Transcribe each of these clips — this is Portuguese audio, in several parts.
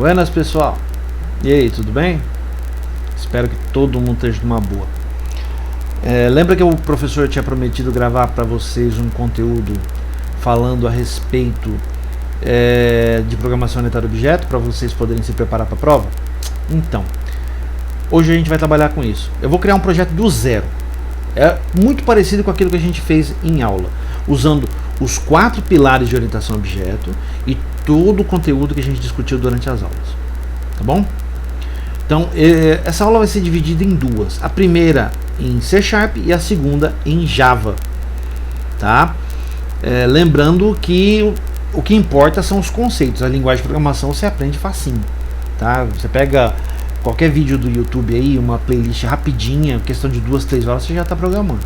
Buenas, pessoal. E aí, tudo bem? Espero que todo mundo esteja numa boa. Lembra que o professor tinha prometido gravar para vocês um conteúdo falando a respeito de programação orientada a objeto, para vocês poderem se preparar para a prova? Então, hoje a gente vai trabalhar com isso. Eu vou criar um projeto do zero. É muito parecido com aquilo que a gente fez em aula, usando os 4 pilares de orientação a objeto e todo o conteúdo que a gente discutiu durante as aulas. Tá bom? Então, essa aula vai ser dividida em duas. A primeira em C# e a segunda em Java. Tá? Lembrando que o que importa são os conceitos. A linguagem de programação você aprende facinho. Tá? Você pega qualquer vídeo do YouTube aí, uma playlist rapidinha, questão de 2, 3 horas, você já está programando.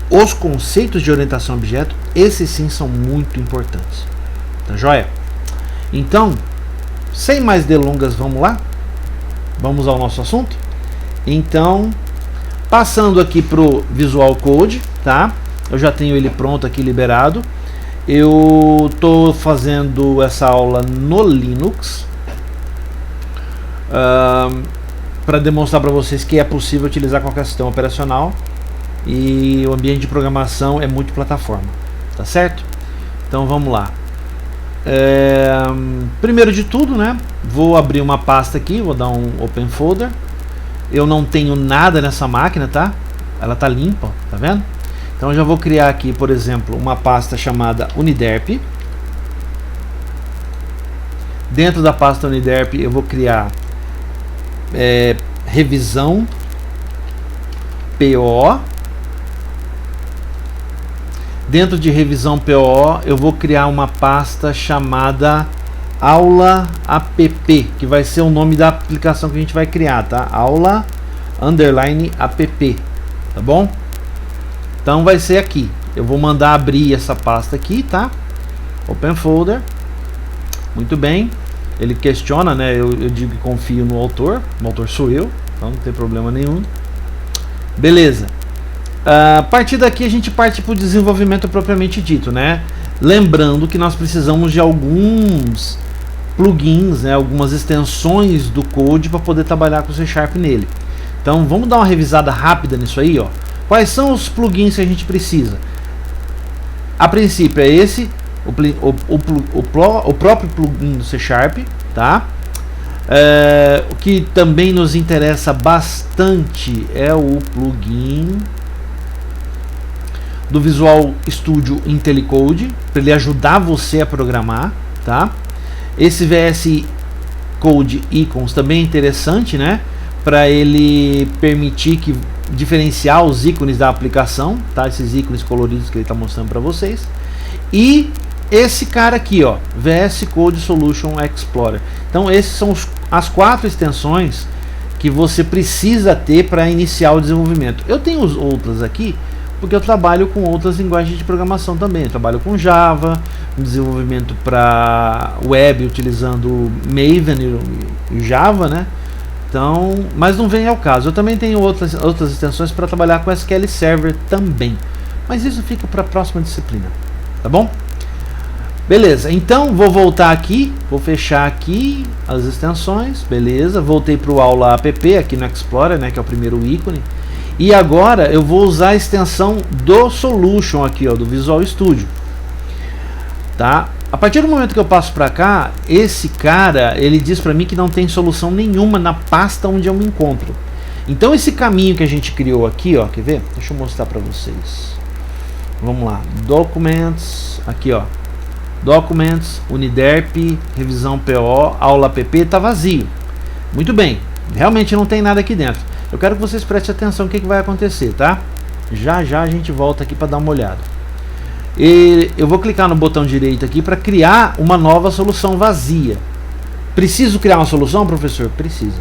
Os conceitos de orientação a objeto, esses sim são muito importantes. Tá joia? Então, sem mais delongas, vamos lá? Vamos ao nosso assunto? Então, passando aqui pro Visual Code, tá? Eu já tenho ele pronto aqui, liberado. Eu tô fazendo essa aula no Linux, para demonstrar para vocês que é possível utilizar qualquer sistema operacional e o ambiente de programação é multiplataforma, tá certo? Então vamos lá. Primeiro de tudo, né, vou abrir uma pasta aqui, vou dar um Open Folder. Eu não tenho nada nessa máquina, tá? Ela tá limpa, tá vendo? Então eu já vou criar aqui, por exemplo, uma pasta chamada Uniderp. Dentro da pasta Uniderp eu vou criar revisão PO. Dentro de revisão PO eu vou criar uma pasta chamada aula app, que vai ser o nome da aplicação que a gente vai criar, tá? Aula _app, tá bom? Então vai ser aqui. Eu vou mandar abrir essa pasta aqui, tá? Open Folder. Muito bem. Ele questiona, né? Eu digo que confio no autor. O autor sou eu, então não tem problema nenhum. Beleza. A partir daqui a gente parte para o desenvolvimento propriamente dito, né? Lembrando que nós precisamos de alguns plugins, né? Algumas extensões do code para poder trabalhar com o C# nele. Então vamos dar uma revisada rápida nisso aí, ó. Quais são os plugins que a gente precisa? A princípio é esse, o próprio plugin do C#, tá? O que também nos interessa bastante é o plugin do Visual Studio IntelliCode, para ele ajudar você a programar, tá? Esse VS Code Icons também é interessante, né? Para ele permitir que diferenciar os ícones da aplicação, tá? Esses ícones coloridos que ele está mostrando para vocês. E esse cara aqui, ó, VS Code Solution Explorer. Então esses são as 4 extensões que você precisa ter para iniciar o desenvolvimento. Eu tenho outras aqui porque eu trabalho com outras linguagens de programação também. Eu trabalho com Java, desenvolvimento para web utilizando Maven e Java, né? Então, mas não vem ao caso. Eu também tenho outras extensões para trabalhar com SQL Server também. Mas isso fica para a próxima disciplina, tá bom? Beleza, então vou voltar aqui, vou fechar aqui as extensões, beleza? Voltei para o aula app aqui no Explorer, né, que é o primeiro ícone. E agora eu vou usar a extensão do Solution aqui, ó, do Visual Studio, tá? A partir do momento que eu passo para cá, esse cara, ele diz para mim que não tem solução nenhuma na pasta onde eu me encontro. Então esse caminho que a gente criou aqui, ó, quer ver? Deixa eu mostrar para vocês. Vamos lá, Documents, aqui, ó. Documents, Uniderp, revisão PO, aula app, tá vazio. Muito bem, realmente não tem nada aqui dentro. Eu quero que vocês prestem atenção no que vai acontecer, tá? Já já a gente volta aqui para dar uma olhada. E eu vou clicar no botão direito aqui para criar uma nova solução vazia. Preciso criar uma solução, professor? Precisa.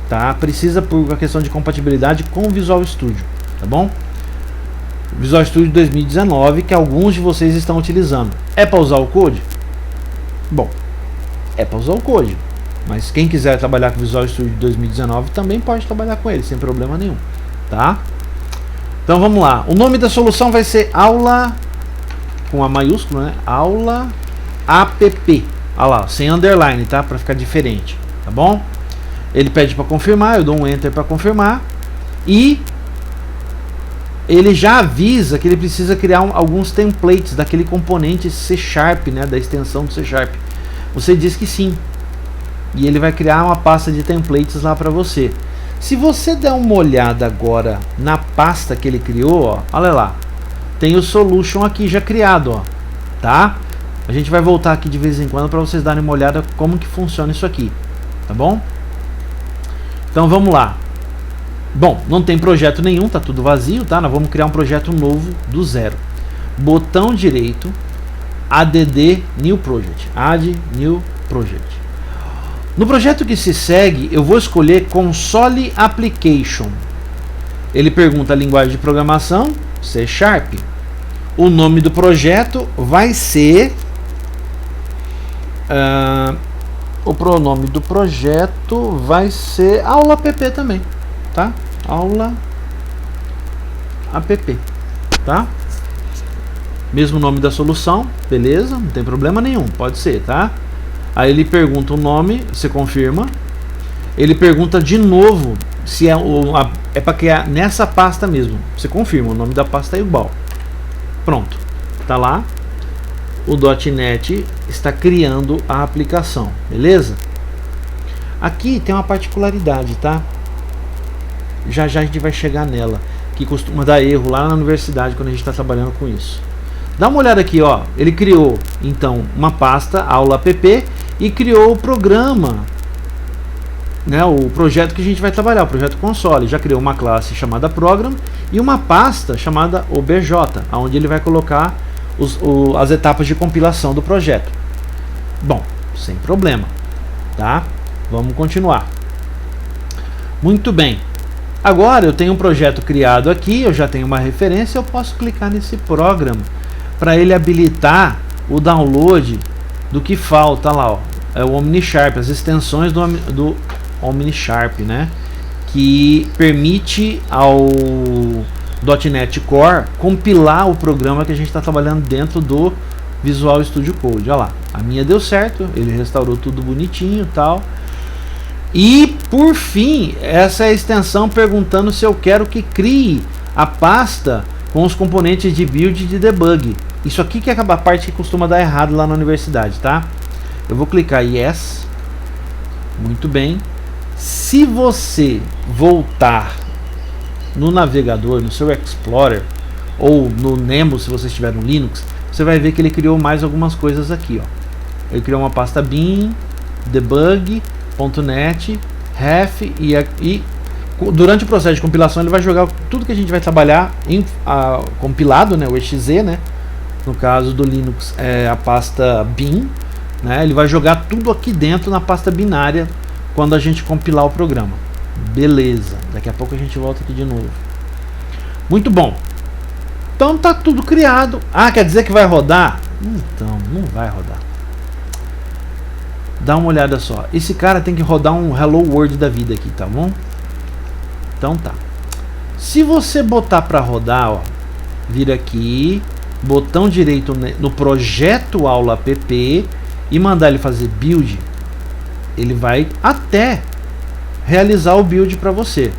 Tá? Precisa por uma questão de compatibilidade com o Visual Studio, tá bom? Visual Studio 2019, que alguns de vocês estão utilizando. É para usar o code? Bom, é para usar o code. Mas quem quiser trabalhar com Visual Studio 2019 também pode trabalhar com ele, sem problema nenhum, tá? Então vamos lá. O nome da solução vai ser aula, com a maiúscula, né? Aula app, Olha lá, sem underline, tá? Para ficar diferente, tá bom? Ele pede para confirmar, eu dou um enter para confirmar e ele já avisa que ele precisa criar alguns templates daquele componente C#, né, da extensão do C#. Você diz que sim. E ele vai criar uma pasta de templates lá para você. Se você der uma olhada agora na pasta que ele criou, ó, olha lá. Tem o solution aqui já criado, ó, tá? A gente vai voltar aqui de vez em quando para vocês darem uma olhada como que funciona isso aqui, tá bom? Então vamos lá. Bom, não tem projeto nenhum, tá tudo vazio, tá? Nós vamos criar um projeto novo do zero. Botão direito, add new project, add new project. No projeto que se segue, eu vou escolher console application. Ele pergunta a linguagem de programação, C#. O nome do projeto vai ser o pronome do projeto vai ser aula app também, tá? Aula app, tá? Mesmo nome da solução, beleza? Não tem problema nenhum, pode ser, tá? Aí ele pergunta o nome, você confirma. Ele pergunta de novo se é para criar nessa pasta mesmo. Você confirma, o nome da pasta é igual. Pronto, tá lá. O .NET está criando a aplicação, beleza? Aqui tem uma particularidade, tá? Já já a gente vai chegar nela, que costuma dar erro lá na universidade quando a gente está trabalhando com isso. Dá uma olhada aqui, ó. Ele criou então uma pasta aula app e criou o programa, né? O projeto que a gente vai trabalhar, o projeto console. Já criou uma classe chamada program e uma pasta chamada obj, onde ele vai colocar as etapas de compilação do projeto. Bom, sem problema, tá? Vamos continuar. Muito bem. Agora eu tenho um projeto criado aqui, eu já tenho uma referência, eu posso clicar nesse program para ele habilitar o download do que falta lá, ó. É o OmniSharp, as extensões do OmniSharp, né? Que permite ao .NET Core compilar o programa que a gente está trabalhando dentro do Visual Studio Code. Olha lá, a minha deu certo, ele restaurou tudo bonitinho e tal. E por fim, essa é a extensão perguntando se eu quero que crie a pasta com os componentes de build e de debug. Isso aqui que é a parte que costuma dar errado lá na universidade, tá? Eu vou clicar Yes. Muito bem. Se você voltar no navegador, no seu Explorer ou no Nemo, se você estiver no Linux, você vai ver que ele criou mais algumas coisas aqui, ó. Ele criou uma pasta bin, debug, .NET, ref e durante o processo de compilação ele vai jogar tudo que a gente vai trabalhar compilado, né, o exe, né? No caso do Linux é a pasta bin, né? Ele vai jogar tudo aqui dentro na pasta binária quando a gente compilar o programa. Beleza, daqui a pouco a gente volta aqui de novo. Muito bom. Então tá tudo criado. Ah, quer dizer que vai rodar? Então, não vai rodar. Dá uma olhada só. Esse cara tem que rodar um Hello World da vida aqui, tá bom? Então tá. Se você botar para rodar, ó, vir aqui, botão direito no projeto aula app e mandar ele fazer build, ele vai até realizar o build para você.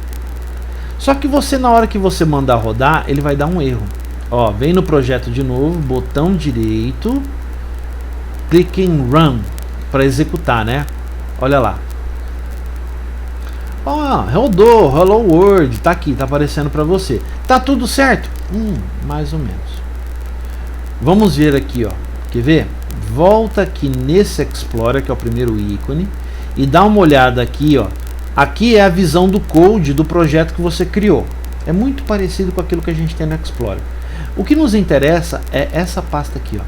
Só que você, na hora que você mandar rodar, ele vai dar um erro. Ó, vem no projeto de novo, botão direito, clique em Run para executar, né? Olha lá. Ó, rodou, Hello World, tá aqui, tá aparecendo para você. Tá tudo certo? Mais ou menos. Vamos ver aqui, ó. Quer ver? Volta aqui nesse Explorer, que é o primeiro ícone, e dá uma olhada aqui, ó. Aqui é a visão do code do projeto que você criou. É muito parecido com aquilo que a gente tem no Explorer. O que nos interessa é essa pasta aqui, ó.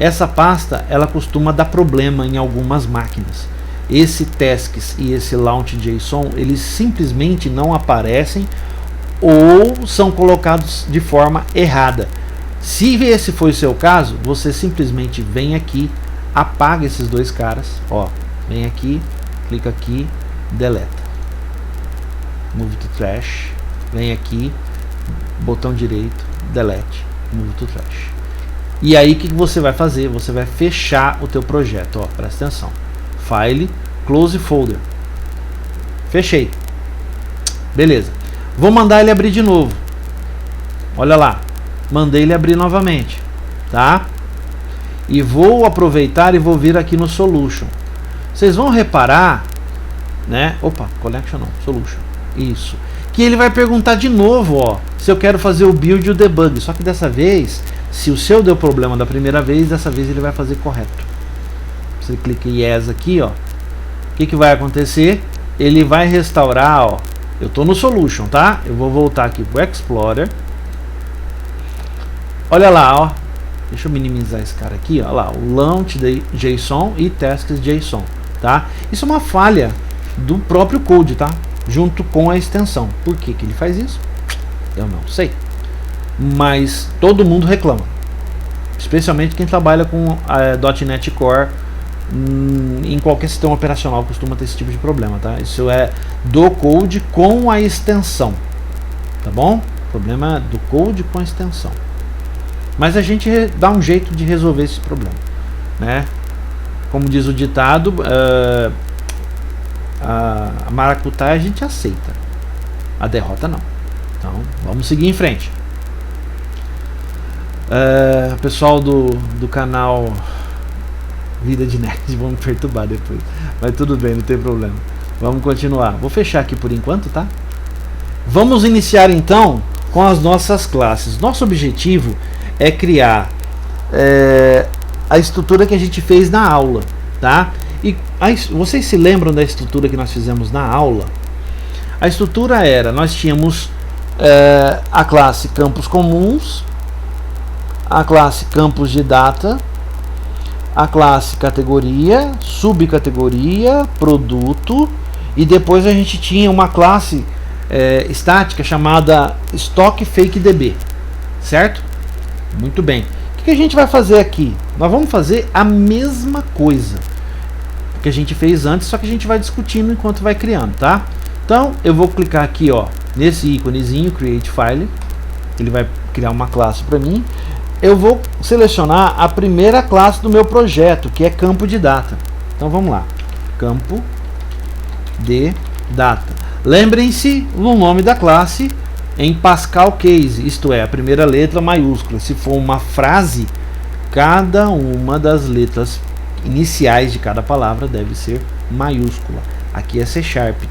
Essa pasta, ela costuma dar problema em algumas máquinas. Esse tasks e esse launch.json, eles simplesmente não aparecem ou são colocados de forma errada. Se esse for o seu caso, você simplesmente vem aqui, apaga esses dois caras, ó, vem aqui, clica aqui, deleta, move to trash, vem aqui, botão direito, delete, move to trash. E aí o que você vai fazer? Você vai fechar o teu projeto, ó, presta atenção. File, Close Folder. Fechei. Beleza. Vou mandar ele abrir de novo. Olha lá. Mandei ele abrir novamente, tá? E vou aproveitar e vou vir aqui no Solution. Vocês vão reparar, né? Opa, Collection não, Solution. Isso. Que ele vai perguntar de novo, ó, se eu quero fazer o build e o debug. Só que dessa vez, se o seu deu problema da primeira vez, dessa vez ele vai fazer correto. Você clica em Yes aqui, ó. O que vai acontecer? Ele vai restaurar, ó. Eu tô no Solution, tá? Eu vou voltar aqui pro Explorer. Olha lá, ó. Deixa eu minimizar esse cara aqui, ó. Lá, o Launch.json e Tasks.json, tá? Isso é uma falha do próprio code, tá? Junto com a extensão. Por que ele faz isso? Eu não sei. Mas todo mundo reclama. Especialmente quem trabalha com .NET Core. Em qualquer sistema operacional costuma ter esse tipo de problema, tá? Isso é do code com a extensão, tá bom? Problema do code com a extensão. Mas a gente dá um jeito de resolver esse problema, né? Como diz o ditado, a maracutaia a gente aceita, a derrota não. Então vamos seguir em frente. Pessoal do canal Vida de Nerd vão me perturbar depois, mas tudo bem, não tem problema. Vamos continuar. Vou fechar aqui por enquanto, tá? Vamos iniciar então com as nossas classes. Nosso objetivo é criar a estrutura que a gente fez na aula, tá? E vocês se lembram da estrutura que nós fizemos na aula? A estrutura era, nós tínhamos a classe campos comuns, a classe campos de data, a classe categoria, subcategoria, produto, e depois a gente tinha uma classe estática chamada StockFakeDB, certo? Muito bem. O que a gente vai fazer aqui? Nós vamos fazer a mesma coisa que a gente fez antes, só que a gente vai discutindo enquanto vai criando, tá? Então eu vou clicar aqui, ó, nesse íconezinho Create File, ele vai criar uma classe para mim. Eu vou selecionar a primeira classe do meu projeto, que é campo de data. Então vamos lá, campo de data. Lembrem-se no nome da classe em Pascal Case, isto é, a primeira letra maiúscula. Se for uma frase, cada uma das letras iniciais de cada palavra deve ser maiúscula. Aqui é C#,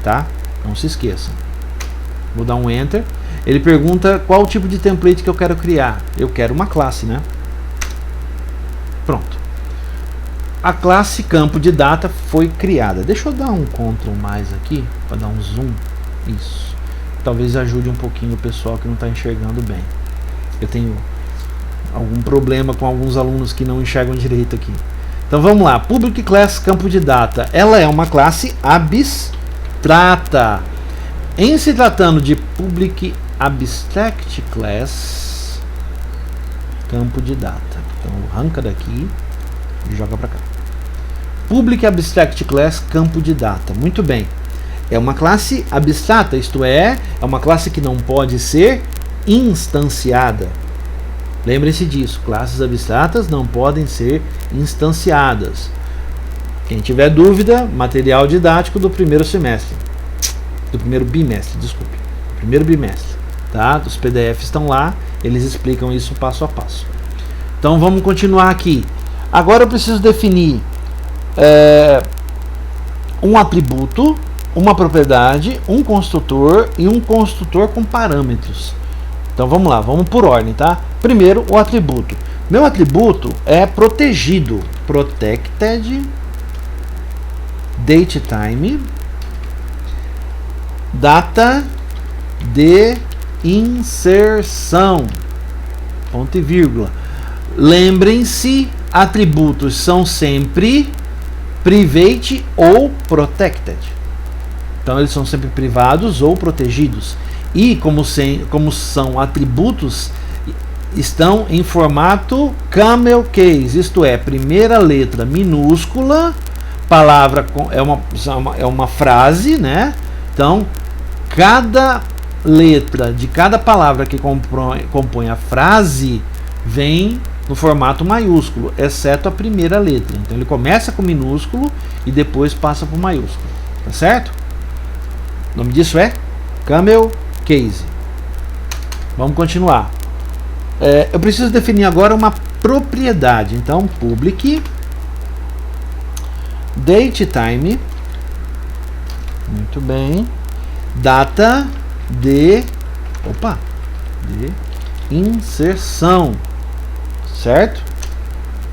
tá? Não se esqueçam. Vou dar um Enter. Ele pergunta qual tipo de template que eu quero criar. Eu quero uma classe, né? Pronto. A classe campo de data foi criada. Deixa eu dar um Ctrl mais aqui para dar um zoom. Isso. Talvez ajude um pouquinho o pessoal que não está enxergando bem. Eu tenho algum problema com alguns alunos que não enxergam direito aqui. Então vamos lá. Public Class campo de data. Ela é uma classe abstrata. Em se tratando de Public Abstract Class campo de data, então arranca daqui e joga para cá. Public Abstract Class campo de data. Muito bem. É uma classe abstrata, isto é uma classe que não pode ser instanciada. Lembre-se disso, classes abstratas não podem ser instanciadas. Quem tiver dúvida, material didático do primeiro semestre. Do primeiro bimestre, desculpe. Primeiro bimestre, tá? Os PDFs estão lá, eles explicam isso passo a passo. Então vamos continuar aqui. Agora eu preciso definir um atributo, uma propriedade, um construtor e um construtor com parâmetros. Então vamos lá, vamos por ordem, tá? Primeiro, o atributo. Meu atributo é protegido. Protected datetime data de inserção, ponto e vírgula. Lembrem-se, atributos são sempre private ou protected. Então eles são sempre privados ou protegidos. E como são atributos, estão em formato camel case, isto é, primeira letra minúscula, palavra é uma frase, né? Então cada letra de cada palavra que compõe a frase vem no formato maiúsculo, exceto a primeira letra. Então ele começa com minúsculo e depois passa para o maiúsculo, tá certo? O nome disso é Camel Case. Vamos continuar. Eu preciso definir agora uma propriedade. Então, public datetime, muito bem, data de inserção, certo?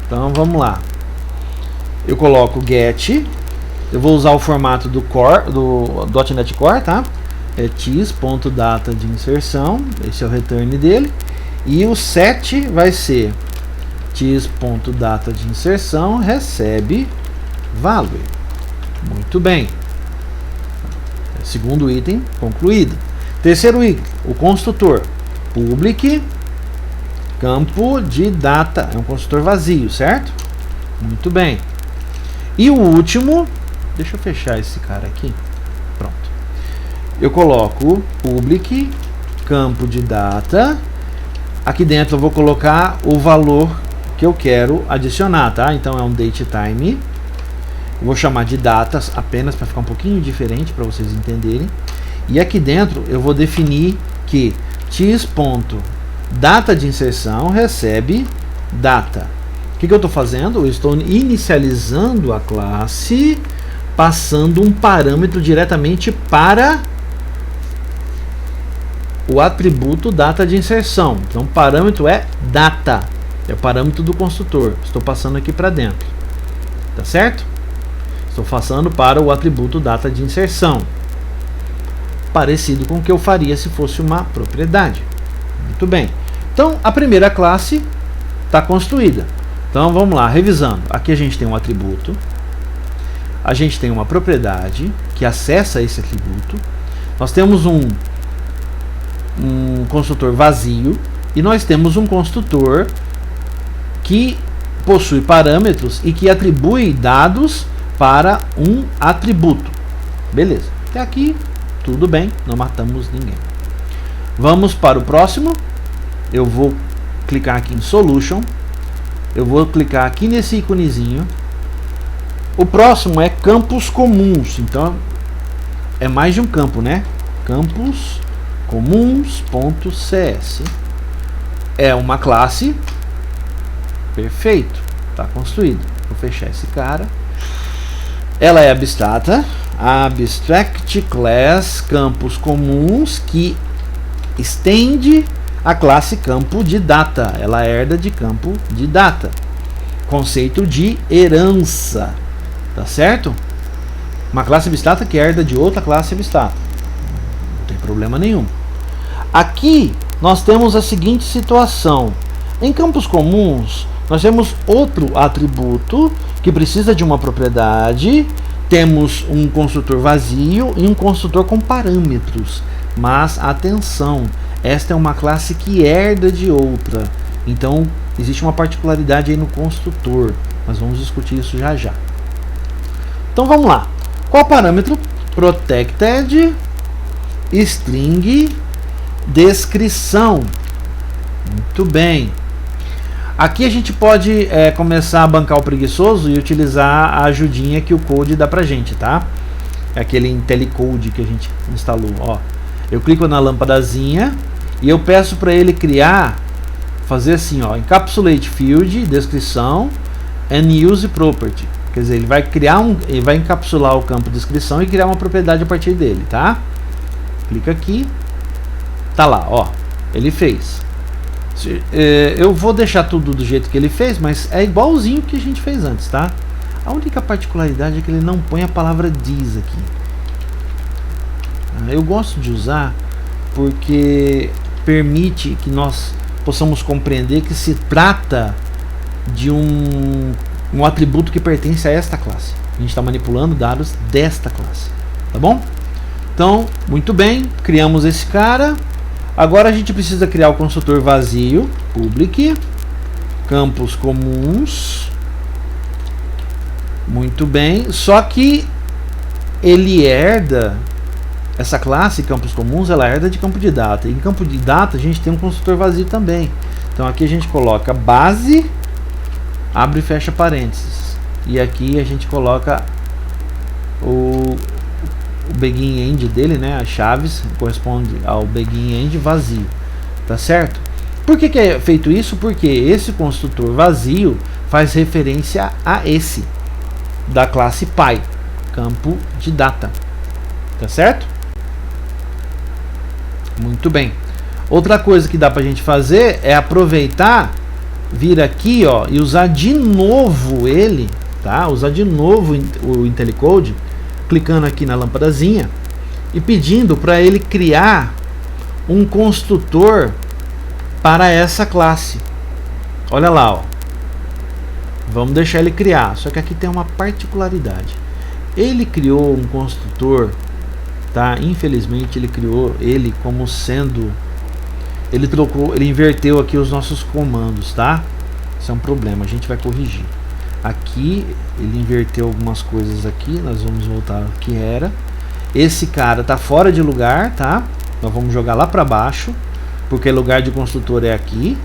Então vamos lá. Eu coloco get, eu vou usar o formato do core, do .NET Core, tá? É tis.data de inserção, esse é o return dele, e o set vai ser tis.data de inserção recebe value. Muito bem. Segundo item concluído. Terceiro item, o construtor public campo de data, é um construtor vazio, certo? Muito bem. E o último, deixa eu fechar esse cara aqui. Pronto. Eu coloco public campo de data. Aqui dentro eu vou colocar o valor que eu quero adicionar, tá? Então é um datetime. Eu vou chamar de datas apenas para ficar um pouquinho diferente para vocês entenderem. E aqui dentro eu vou definir que tis.data de inserção recebe data. O que eu estou fazendo? Eu estou inicializando a classe, passando um parâmetro diretamente para o atributo data de inserção. Então o parâmetro é data, é o parâmetro do construtor. Estou passando aqui para dentro, tá certo? Estou passando para o atributo data de inserção, parecido com o que eu faria se fosse uma propriedade. Muito bem. Então a primeira classe está construída. Então vamos lá, revisando. Aqui a gente tem um atributo, a gente tem uma propriedade que acessa esse atributo, nós temos um construtor vazio e nós temos um construtor que possui parâmetros e que atribui dados para um atributo. Beleza. Até aqui tudo bem, não matamos ninguém. Vamos para o próximo. Eu vou clicar aqui em Solution. Eu vou clicar aqui nesse íconezinho. O próximo é campos comuns. Então é mais de um campo, né? Campos comuns.cs. É uma classe. Perfeito. Está construído. Vou fechar esse cara. Ela é abstrata. Abstract Class campos comuns, que estende a classe campo de data. Ela herda de campo de data. Conceito de herança. Tá certo? Uma classe abstrata que herda de outra classe abstrata. Não tem problema nenhum. Aqui nós temos a seguinte situação. Em campos comuns, nós temos outro atributo que precisa de uma propriedade. Temos um construtor vazio e um construtor com parâmetros. Mas atenção, esta é uma classe que herda de outra. Então existe uma particularidade aí no construtor. Nós vamos discutir isso já já. Então vamos lá. Qual parâmetro? Protected string descrição. Muito bem. Aqui a gente pode começar a bancar o preguiçoso e utilizar a ajudinha que o Code dá pra gente, tá? É aquele IntelliCode que a gente instalou, ó. Eu clico na lâmpadazinha e eu peço para ele fazer assim, ó, encapsulate field, descrição and use property. Quer dizer, ele vai encapsular o campo descrição e criar uma propriedade a partir dele, tá? Clica aqui, tá lá, ó, ele fez. Eu vou deixar tudo do jeito que ele fez, mas é igualzinho que a gente fez antes, tá? A única particularidade é que ele não põe a palavra this aqui. Eu gosto de usar porque permite que nós possamos compreender que se trata de um atributo que pertence a esta classe. A gente está manipulando dados desta classe, tá bom? Então, muito bem, criamos esse cara. Agora a gente precisa criar o construtor vazio, public, campos comuns. Muito bem, só que ele herda, essa classe campos comuns, ela herda de campo de data. E em campo de data a gente tem um construtor vazio também. Então aqui a gente coloca base, abre e fecha parênteses, e aqui a gente coloca o begin end dele, né? As chaves corresponde ao begin end vazio, tá certo? Por que é feito isso? Porque esse construtor vazio faz referência a esse da classe Pi, campo de data, tá certo? Muito bem. Outra coisa que dá pra gente fazer é aproveitar, vir aqui, ó, e usar de novo ele, tá? Usar de novo o IntelliCode, clicando aqui na lâmpadazinha e pedindo para ele criar um construtor para essa classe. Olha lá, ó. Vamos deixar ele criar, só que aqui tem uma particularidade. Ele criou um construtor, tá? Infelizmente ele criou ele como sendo, ele inverteu aqui os nossos comandos, tá? Isso é um problema, a gente vai corrigir. Aqui ele inverteu algumas coisas aqui, nós vamos voltar ao que era. Esse cara tá fora de lugar, tá? Nós vamos jogar lá para baixo, porque lugar de construtor é aqui,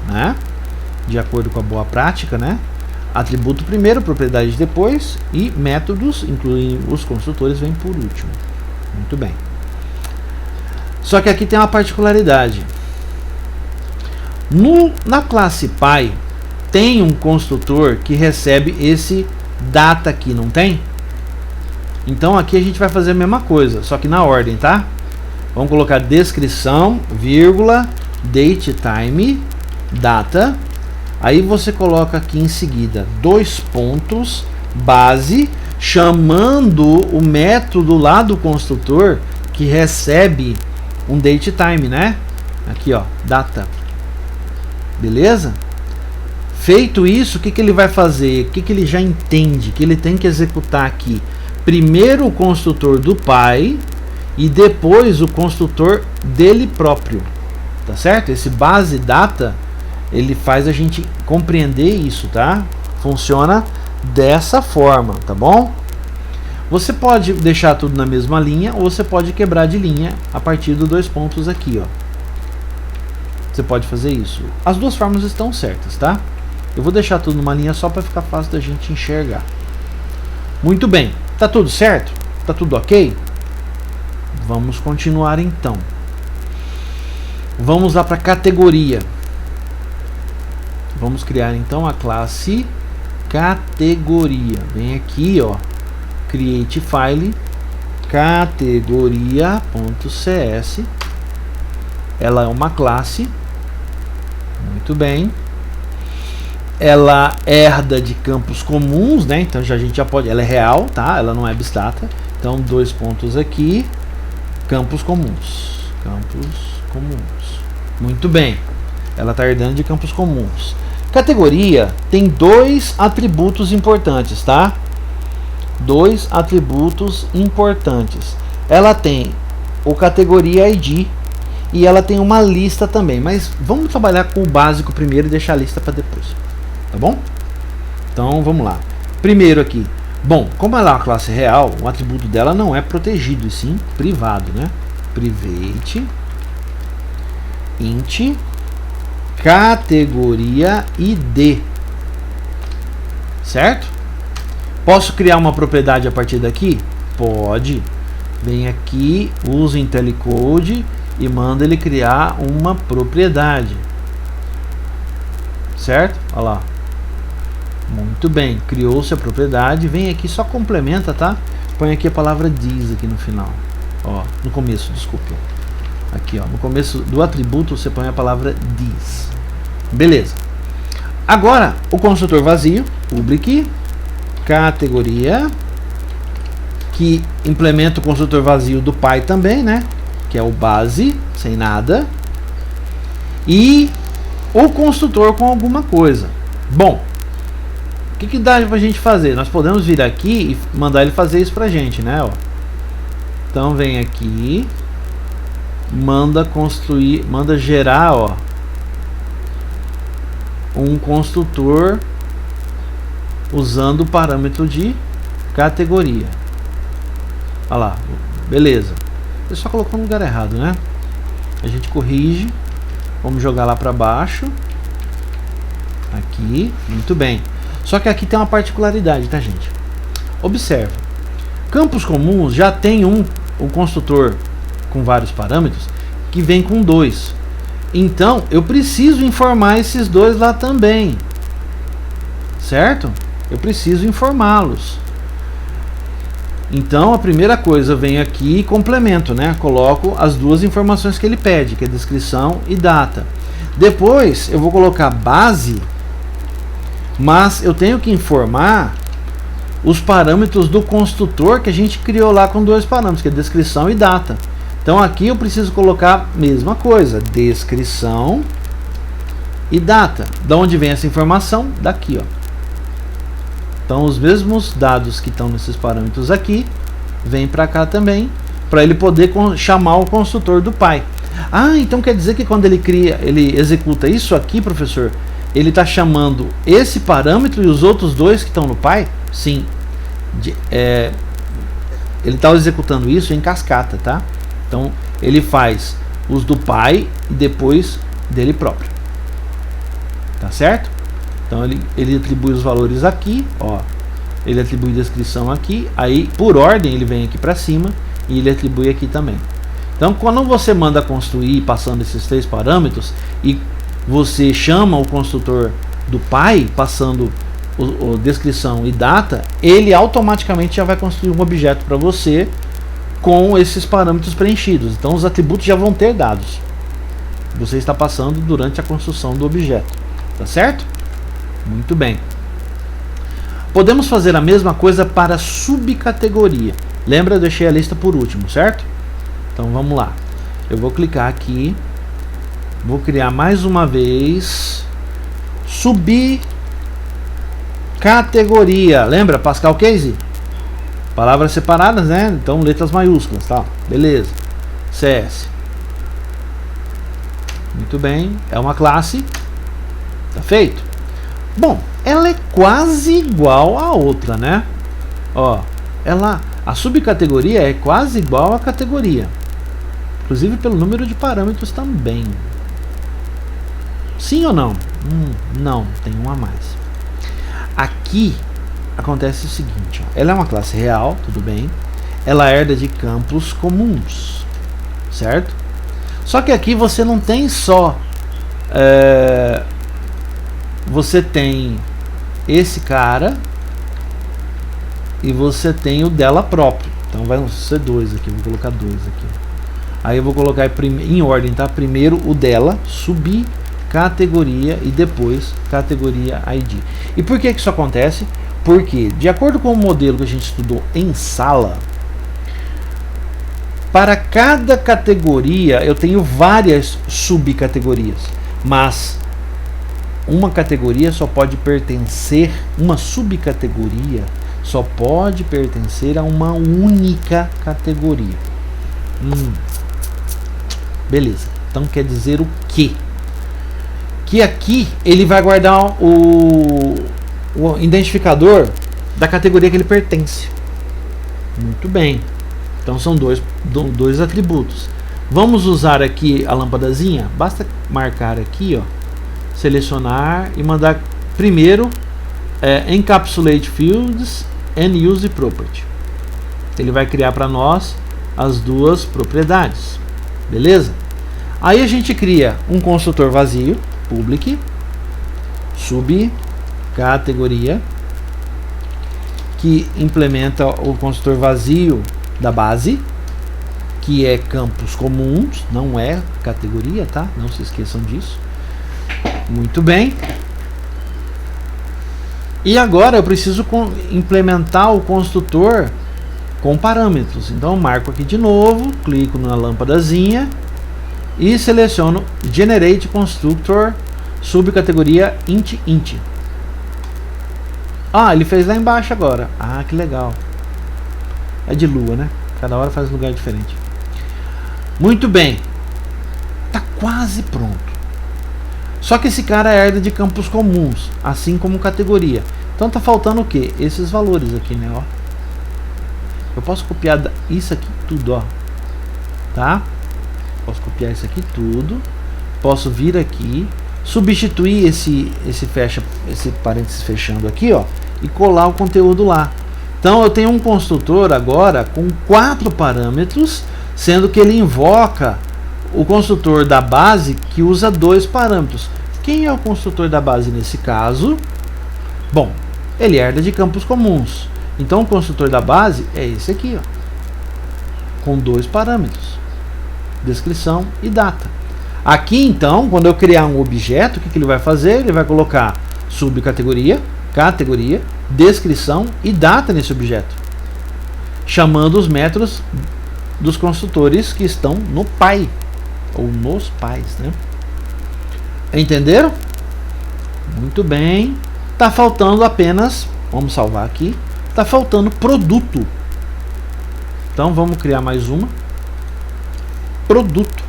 né? De acordo com a boa prática, né? Atributo primeiro, propriedade depois, e métodos, incluindo os construtores, vem por último. Muito bem. Só que aqui tem uma particularidade. Na classe Pi tem um construtor que recebe esse data aqui, não tem? Então aqui a gente vai fazer a mesma coisa, só que na ordem, tá? Vamos colocar descrição, vírgula, date time, data. Aí você coloca aqui em seguida 2 pontos, base, chamando o método lá do construtor que recebe um date time, né? Aqui, ó, data. Beleza? Feito isso, o que ele vai fazer? O que ele já entende? Que ele tem que executar aqui? Primeiro o construtor do Pi e depois o construtor dele próprio. Tá certo? Esse base data, ele faz a gente compreender isso, tá? Funciona dessa forma, tá bom? Você pode deixar tudo na mesma linha ou você pode quebrar de linha a partir dos 2 pontos aqui, ó. Você pode fazer isso. As duas formas estão certas, tá? Eu vou deixar tudo numa linha só para ficar fácil da gente enxergar. Muito bem. Tá tudo certo? Tá tudo ok? Vamos continuar então. Vamos lá para categoria. Vamos criar então a classe categoria. Vem aqui, ó, create file categoria.cs. Ela é uma classe. Muito bem. Ela herda de campos comuns, né? Então a gente já pode, ela é real, tá? Ela não é abstrata. Então 2 pontos aqui, campos comuns. Campos comuns. Muito bem. Ela está herdando de campos comuns. Categoria tem 2 atributos importantes, tá? 2 atributos importantes. Ela tem o categoria ID e ela tem uma lista também. Mas vamos trabalhar com o básico primeiro e deixar a lista para depois. Tá bom? Então vamos lá. Primeiro aqui. Bom, como ela é uma classe real, o atributo dela não é protegido, e sim privado, né? Private int categoria ID. Certo? Posso criar uma propriedade a partir daqui? Pode. Vem aqui, usa IntelliCode e manda ele criar uma propriedade. Certo? Olha lá. Muito bem, criou-se a propriedade. Vem aqui, só complementa, tá? Põe aqui a palavra this aqui no final. Ó, no começo, desculpe. Aqui, ó, no começo do atributo você põe a palavra this. Beleza. Agora, o construtor vazio, public, categoria, que implementa o construtor vazio do Pi também, né? Que é o base, sem nada. E o construtor com alguma coisa. Bom, o que dá pra gente fazer? Nós podemos vir aqui e mandar ele fazer isso pra gente, né? Ó. Então vem aqui, manda construir, manda gerar, ó, um construtor usando o parâmetro de categoria. Olha lá, beleza. Ele só colocou no lugar errado, né? A gente corrige Vamos jogar lá para baixo. Aqui, muito bem. Só que aqui tem uma particularidade, tá, gente? Observa. Campos comuns já tem um construtor com vários parâmetros que vem com 2. Então, eu preciso informar esses 2 lá também. Certo? Eu preciso informá-los. Então, a primeira coisa, eu venho aqui e complemento, né? Coloco as 2 informações que ele pede, que é descrição e data. Depois, eu vou colocar base, mas eu tenho que informar os parâmetros do construtor que a gente criou lá com 2 parâmetros, que é descrição e data. Então, aqui eu preciso colocar a mesma coisa, descrição e data. Da onde vem essa informação? Daqui, ó. Então, os mesmos dados que estão nesses parâmetros aqui, vem para cá também, para ele poder chamar o construtor do pai. Ah, então quer dizer que quando ele executa isso aqui, professor, ele está chamando esse parâmetro e os outros 2 que estão no pai? Sim. Ele está executando isso em cascata, tá? Então, ele faz os do pai e depois dele próprio. Tá certo? Então ele atribui os valores aqui, ó. Ele atribui descrição aqui, aí por ordem ele vem aqui para cima e ele atribui aqui também. Então quando você manda construir passando esses 3 parâmetros e você chama o construtor do pai passando o descrição e data, ele automaticamente já vai construir um objeto para você com esses parâmetros preenchidos. Então os atributos já vão ter dados. Você está passando durante a construção do objeto, tá certo? Muito bem. Podemos fazer a mesma coisa para subcategoria. Lembra, eu deixei a lista por último, certo? Então vamos lá. Eu vou clicar aqui. Vou criar mais uma vez. Subcategoria. Lembra, Pascal Case? Palavras separadas, né? Então letras maiúsculas, tá? Beleza. CS. Muito bem. É uma classe. Tá feito? Bom, ela é quase igual à outra, né? Ó, a subcategoria é quase igual à categoria, inclusive pelo número de parâmetros também. Sim ou não? Não, tem um a mais. Aqui acontece o seguinte, ó, ela é uma classe real, tudo bem? Ela herda de campos comuns, certo? Só que aqui você não tem só você tem esse cara e você tem o dela próprio. Então vai ser 2 aqui, vou colocar 2 aqui. Aí eu vou colocar em ordem, tá? Primeiro o dela, subcategoria e depois categoria ID. E por que isso acontece? Porque, de acordo com o modelo que a gente estudou em sala, para cada categoria eu tenho várias subcategorias, mas uma categoria só pode pertencer, uma subcategoria só pode pertencer a uma única categoria. Beleza. Então quer dizer o quê? Que aqui ele vai guardar o identificador da categoria que ele pertence. Muito bem. Então são dois atributos. Vamos usar aqui a lâmpadazinha. Basta marcar aqui, ó, selecionar e mandar primeiro encapsulate fields and use property. Ele vai criar para nós as 2 propriedades, beleza? Aí a gente cria um construtor vazio, public, subcategoria, que implementa o construtor vazio da base, que é campos comuns, não é categoria, tá? Não se esqueçam disso. Muito bem. E agora eu preciso implementar o construtor com parâmetros. Então eu marco aqui de novo, clico na lâmpadazinha e seleciono Generate Constructor subcategoria int. Ah, ele fez lá embaixo agora. Ah, que legal. É de lua, né? Cada hora faz um lugar diferente. Muito bem. Tá quase pronto. Só que esse cara herda de campos comuns, assim como categoria. Então tá faltando o que? Esses valores aqui, né? Ó. Eu posso copiar isso aqui tudo, ó. Tá? Posso copiar isso aqui tudo posso vir aqui, substituir esse parênteses fechando aqui, ó, e colar o conteúdo lá. Então eu tenho um construtor agora com 4 parâmetros, sendo que ele invoca o construtor da base que usa 2 parâmetros. Quem é o construtor da base nesse caso? Bom, ele herda de campos comuns. Então o construtor da base é esse aqui, ó, com 2 parâmetros, descrição e data. Aqui então, quando eu criar um objeto, o que ele vai fazer? Ele vai colocar subcategoria, categoria, descrição e data nesse objeto, chamando os métodos dos construtores que estão no pai, ou nos pais, né? Entenderam? Muito bem. Tá faltando apenas, vamos salvar aqui, tá faltando produto. Então vamos criar mais uma, produto.cs.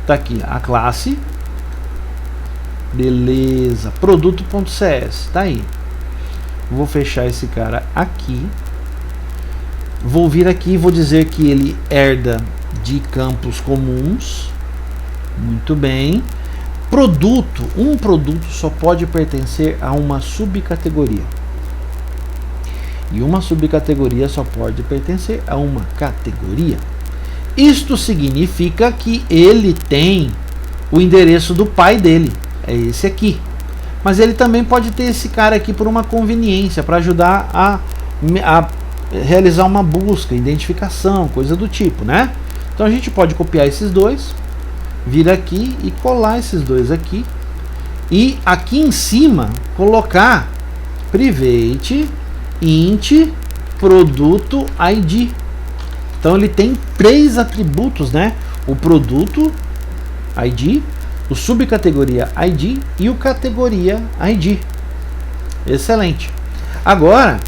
Tá aqui a classe, beleza, produto.cs, tá aí. Vou fechar esse cara aqui, vou vir aqui e vou dizer que ele herda de campos comuns. Muito bem. Produto, um produto só pode pertencer a uma subcategoria, e uma subcategoria só pode pertencer a uma categoria. Isto significa que ele tem o endereço do pai dele, é esse aqui, mas ele também pode ter esse cara aqui por uma conveniência, para ajudar a realizar uma busca, identificação, coisa do tipo, né? Então a gente pode copiar esses dois, vir aqui e colar esses dois aqui, e aqui em cima colocar private int produto id. Então ele tem 3 atributos, né? O produto id, o subcategoria id e o categoria id. Excelente. Agora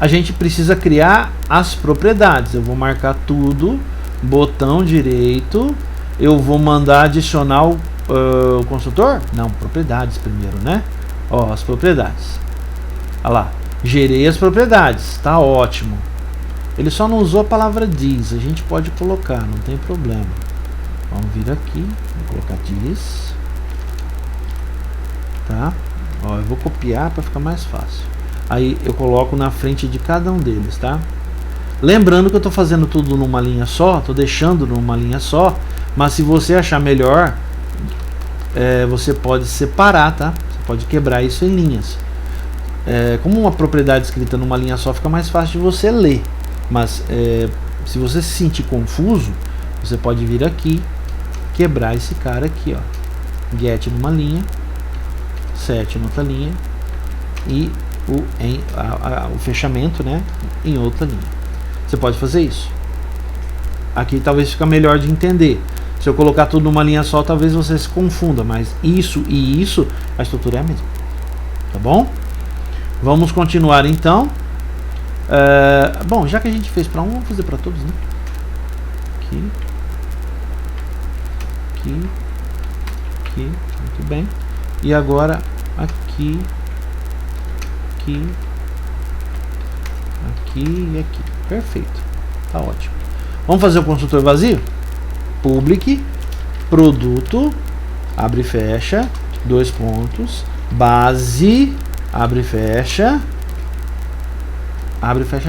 a gente precisa criar as propriedades. Eu vou marcar tudo, botão direito. Eu vou mandar adicionar o construtor? Não, propriedades primeiro, né? Ó, as propriedades. Olha lá, gerei as propriedades, tá ótimo. Ele só não usou a palavra diz, a gente pode colocar, não tem problema. Vamos vir aqui, vou colocar diz, tá? Ó, eu vou copiar para ficar mais fácil. Aí eu coloco na frente de cada um deles, tá? Lembrando que eu estou fazendo tudo numa linha só, estou deixando numa linha só, mas se você achar melhor, você pode separar, tá? Você pode quebrar isso em linhas. Como uma propriedade escrita numa linha só, fica mais fácil de você ler. Mas se você se sentir confuso, você pode vir aqui, quebrar esse cara aqui, ó. Get numa linha, set em outra linha e o fechamento, né, em outra linha. Você pode fazer isso. Aqui talvez fique melhor de entender. Se eu colocar tudo numa linha só, talvez você se confunda, mas isso e isso, a estrutura é a mesma. Tá bom? Vamos continuar então. Bom, já que a gente fez para um, vamos fazer para todos, né? Aqui. Aqui. Aqui. Muito bem. E agora aqui. Aqui. Aqui e aqui. Perfeito. Tá ótimo. Vamos fazer o construtor vazio? Public, produto, abre e fecha, 2 pontos, base, abre e fecha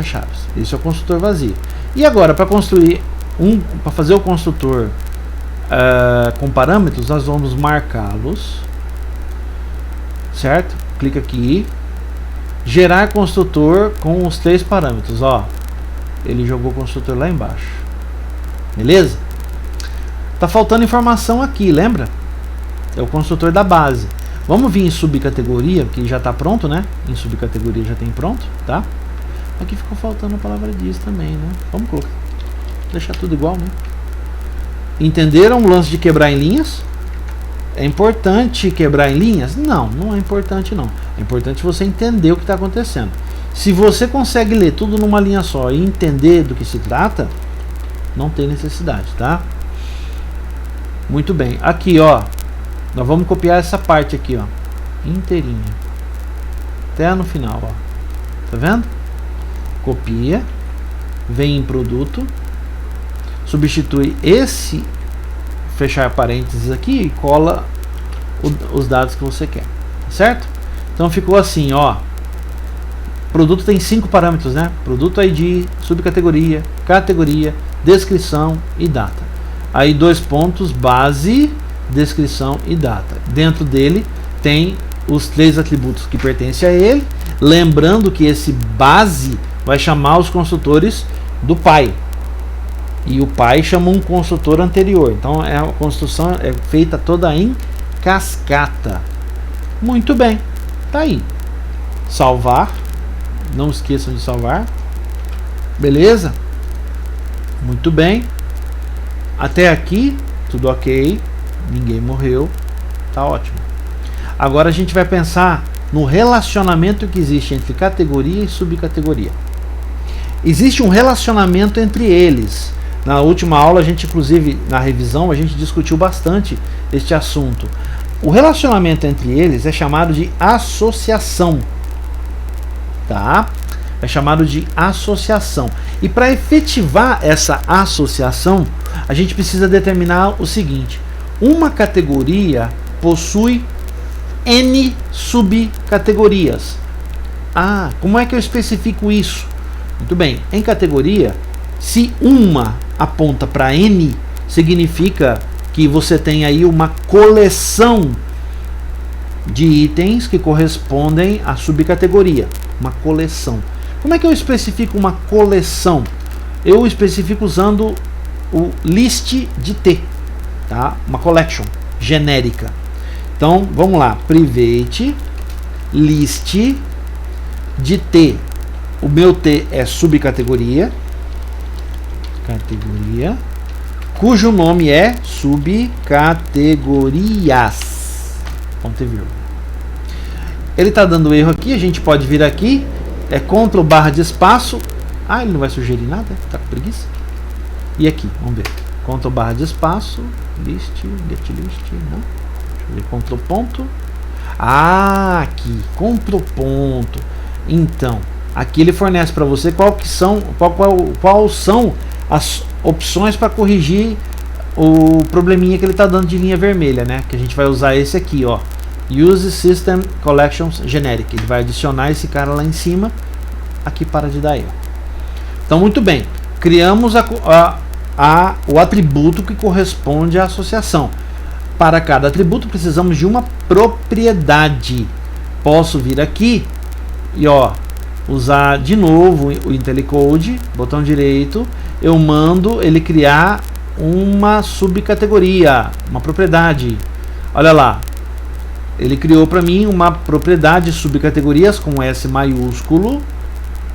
chaves. Isso é o construtor vazio. E agora, para construir para fazer o construtor com parâmetros, nós vamos marcá-los, certo? Clica aqui, gerar construtor com os 3 parâmetros, ó. Ele jogou o construtor lá embaixo. Beleza? Tá faltando informação aqui, lembra? É o construtor da base. Vamos vir em subcategoria, que já está pronto, né? Em subcategoria já tem pronto, tá? Aqui ficou faltando a palavra diz também, né? Vamos colocar, deixar tudo igual, né? Entenderam o lance de quebrar em linhas? É importante quebrar em linhas? Não, não é importante não. É importante você entender o que está acontecendo. Se você consegue ler tudo numa linha só e entender do que se trata, não tem necessidade, tá? Muito bem. Aqui, ó, nós vamos copiar essa parte aqui, ó, inteirinha, até no final, ó. Tá vendo? Copia, vem em produto, substitui esse fechar parênteses aqui e cola os dados que você quer, certo? Então ficou assim, ó. Produto tem 5 parâmetros, né? Produto ID, subcategoria, categoria, descrição e data. Aí 2 pontos, base, descrição e data. Dentro dele tem os 3 atributos que pertencem a ele. Lembrando que esse base vai chamar os construtores do pai. E o pai chama um construtor anterior. Então a construção é feita toda em cascata. Muito bem. Tá aí. Salvar. Não esqueçam de salvar. Beleza? Muito bem. Até aqui, tudo ok. Ninguém morreu. Tá ótimo. Agora a gente vai pensar no relacionamento que existe entre categoria e subcategoria. Existe um relacionamento entre eles. Na última aula, a gente, inclusive, na revisão, a gente discutiu bastante este assunto. O relacionamento entre eles é chamado de associação. Tá? É chamado de associação. E para efetivar essa associação, a gente precisa determinar o seguinte: uma categoria possui N subcategorias. Ah, como é que eu especifico isso? Muito bem, em categoria, se uma aponta para N, significa que você tem aí uma coleção de itens que correspondem à subcategoria. Uma coleção. Como é que eu especifico uma coleção? Eu especifico usando o list de T, tá? Uma collection genérica. Então, vamos lá. Private list de T. O meu T é subcategoria. Categoria. Cujo nome é subcategorias. Ponto e vírgula. Ele está dando erro aqui. A gente pode vir aqui. É Ctrl barra de espaço. Ah, ele não vai sugerir nada? Tá com preguiça? E aqui, vamos ver. Ctrl barra de espaço. List, get list. Não. Deixa eu ver. Ctrl ponto. Ah, aqui. Ctrl ponto. Então, aqui ele fornece para você quais são as opções para corrigir o probleminha que ele está dando de linha vermelha, né? Que a gente vai usar esse aqui, ó. Use System Collections Generic. Ele vai adicionar esse cara lá em cima. Aqui para de dar erro. Então, muito bem. Criamos o atributo que corresponde à associação. Para cada atributo precisamos de uma propriedade. Posso vir aqui e ó, usar de novo o IntelliCode, botão direito, eu mando ele criar uma subcategoria, uma propriedade. Olha lá, ele criou para mim uma propriedade subcategorias com S maiúsculo,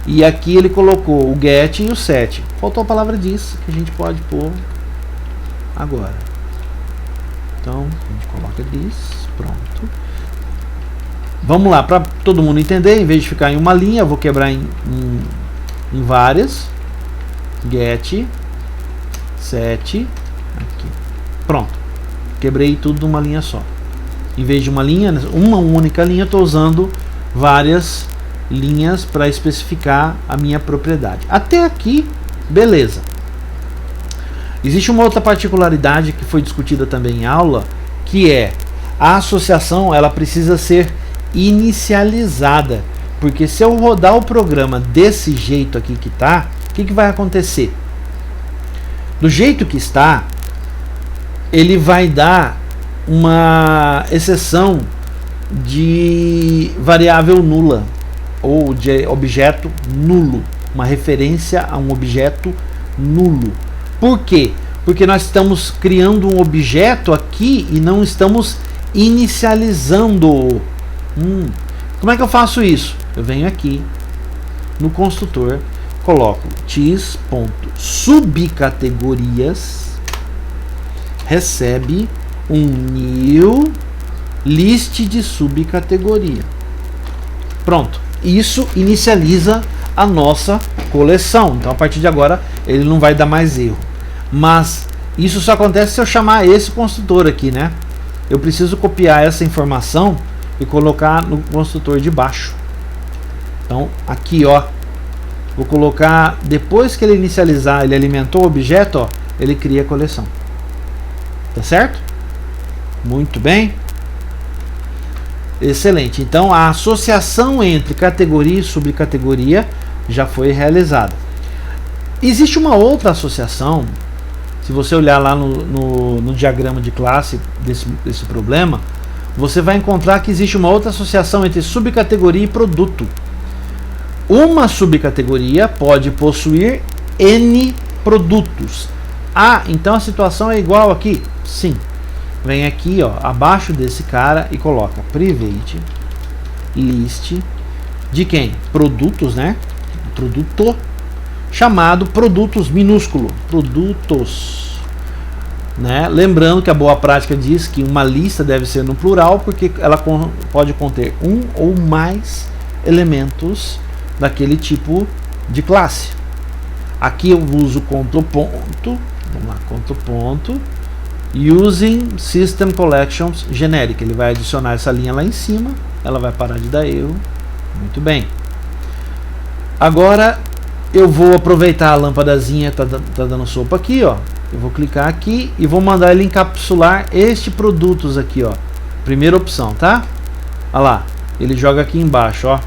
e aqui ele colocou o get e o set. Faltou a palavra this, que a gente pode pôr agora. Então a gente coloca this, pronto. Vamos lá, para todo mundo entender, em vez de ficar em uma linha, eu vou quebrar em várias. Get, set, aqui. Pronto. Quebrei tudo numa linha só. Em vez de uma linha, uma única linha, estou usando várias linhas para especificar a minha propriedade. Até aqui, beleza. Existe uma outra particularidade que foi discutida também em aula, que é a associação, ela precisa ser inicializada, porque se eu rodar o programa desse jeito aqui que tá, o que vai acontecer? Do jeito que está, ele vai dar uma exceção de variável nula ou de objeto nulo, uma referência a um objeto nulo. Por quê? Porque nós estamos criando um objeto aqui e não estamos inicializando. Como é que eu faço isso? Eu venho aqui no construtor, coloco subcategorias, recebe um new list de subcategoria. Pronto. Isso inicializa a nossa coleção. Então a partir de agora ele não vai dar mais erro. Mas isso só acontece se eu chamar esse construtor aqui, né? Eu preciso copiar essa informação e colocar no construtor de baixo. Então aqui, ó, vou colocar, depois que ele inicializar, ele alimentou o objeto, ó, ele cria a coleção. Tá certo? Muito bem. Excelente. Então a associação entre categoria e subcategoria já foi realizada. Existe uma outra associação. Se você olhar lá no diagrama de classe desse problema, você vai encontrar que existe uma outra associação entre subcategoria e produto. Uma subcategoria pode possuir N produtos. Ah, então a situação é igual aqui? Sim. Vem aqui, ó, abaixo desse cara e coloca private list de quem? Produtos, né? Produto chamado produtos minúsculo, produtos, né? Lembrando que a boa prática diz que uma lista deve ser no plural porque ela pode conter um ou mais elementos daquele tipo de classe. Aqui eu uso Ctrl ponto, vamos lá, Ctrl ponto, using System Collections Generic. Ele vai adicionar essa linha lá em cima, ela vai parar de dar erro. Muito bem. Agora eu vou aproveitar a lâmpadazinha, tá dando sopa aqui, ó. Eu vou clicar aqui e vou mandar ele encapsular este produtos aqui, ó. Primeira opção, tá? Olha lá, ele joga aqui embaixo, ó.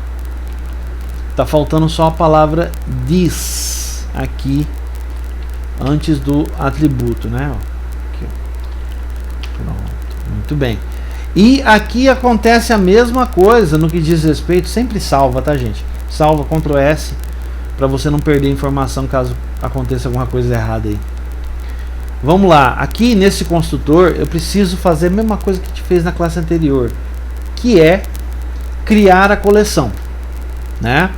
Tá faltando só a palavra this aqui antes do atributo, né? Aqui, ó. Pronto, muito bem. E aqui acontece a mesma coisa no que diz respeito, sempre salva, tá, gente? Salva, Ctrl S, para você não perder informação caso aconteça alguma coisa errada aí. Vamos lá, aqui nesse construtor eu preciso fazer a mesma coisa que a gente fez na classe anterior, que é criar a coleção, né?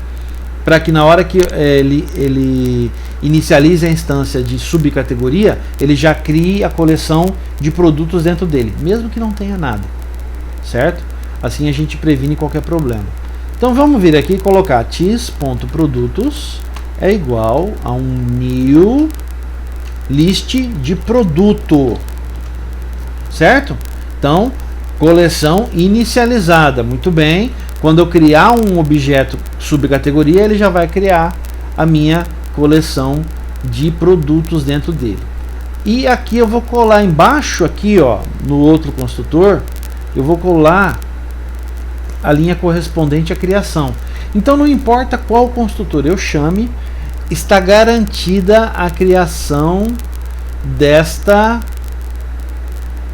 Para que na hora que ele inicialize a instância de subcategoria, ele já crie a coleção de produtos dentro dele, mesmo que não tenha nada, certo? Assim a gente previne qualquer problema. Então vamos vir aqui e colocar tis.produtos é igual a um new list de produto, certo? Então, coleção inicializada, muito bem. Quando eu criar um objeto subcategoria, ele já vai criar a minha coleção de produtos dentro dele. E aqui eu vou colar embaixo aqui, ó, no outro construtor, eu vou colar a linha correspondente à criação. Então não importa qual construtor eu chame, está garantida a criação desta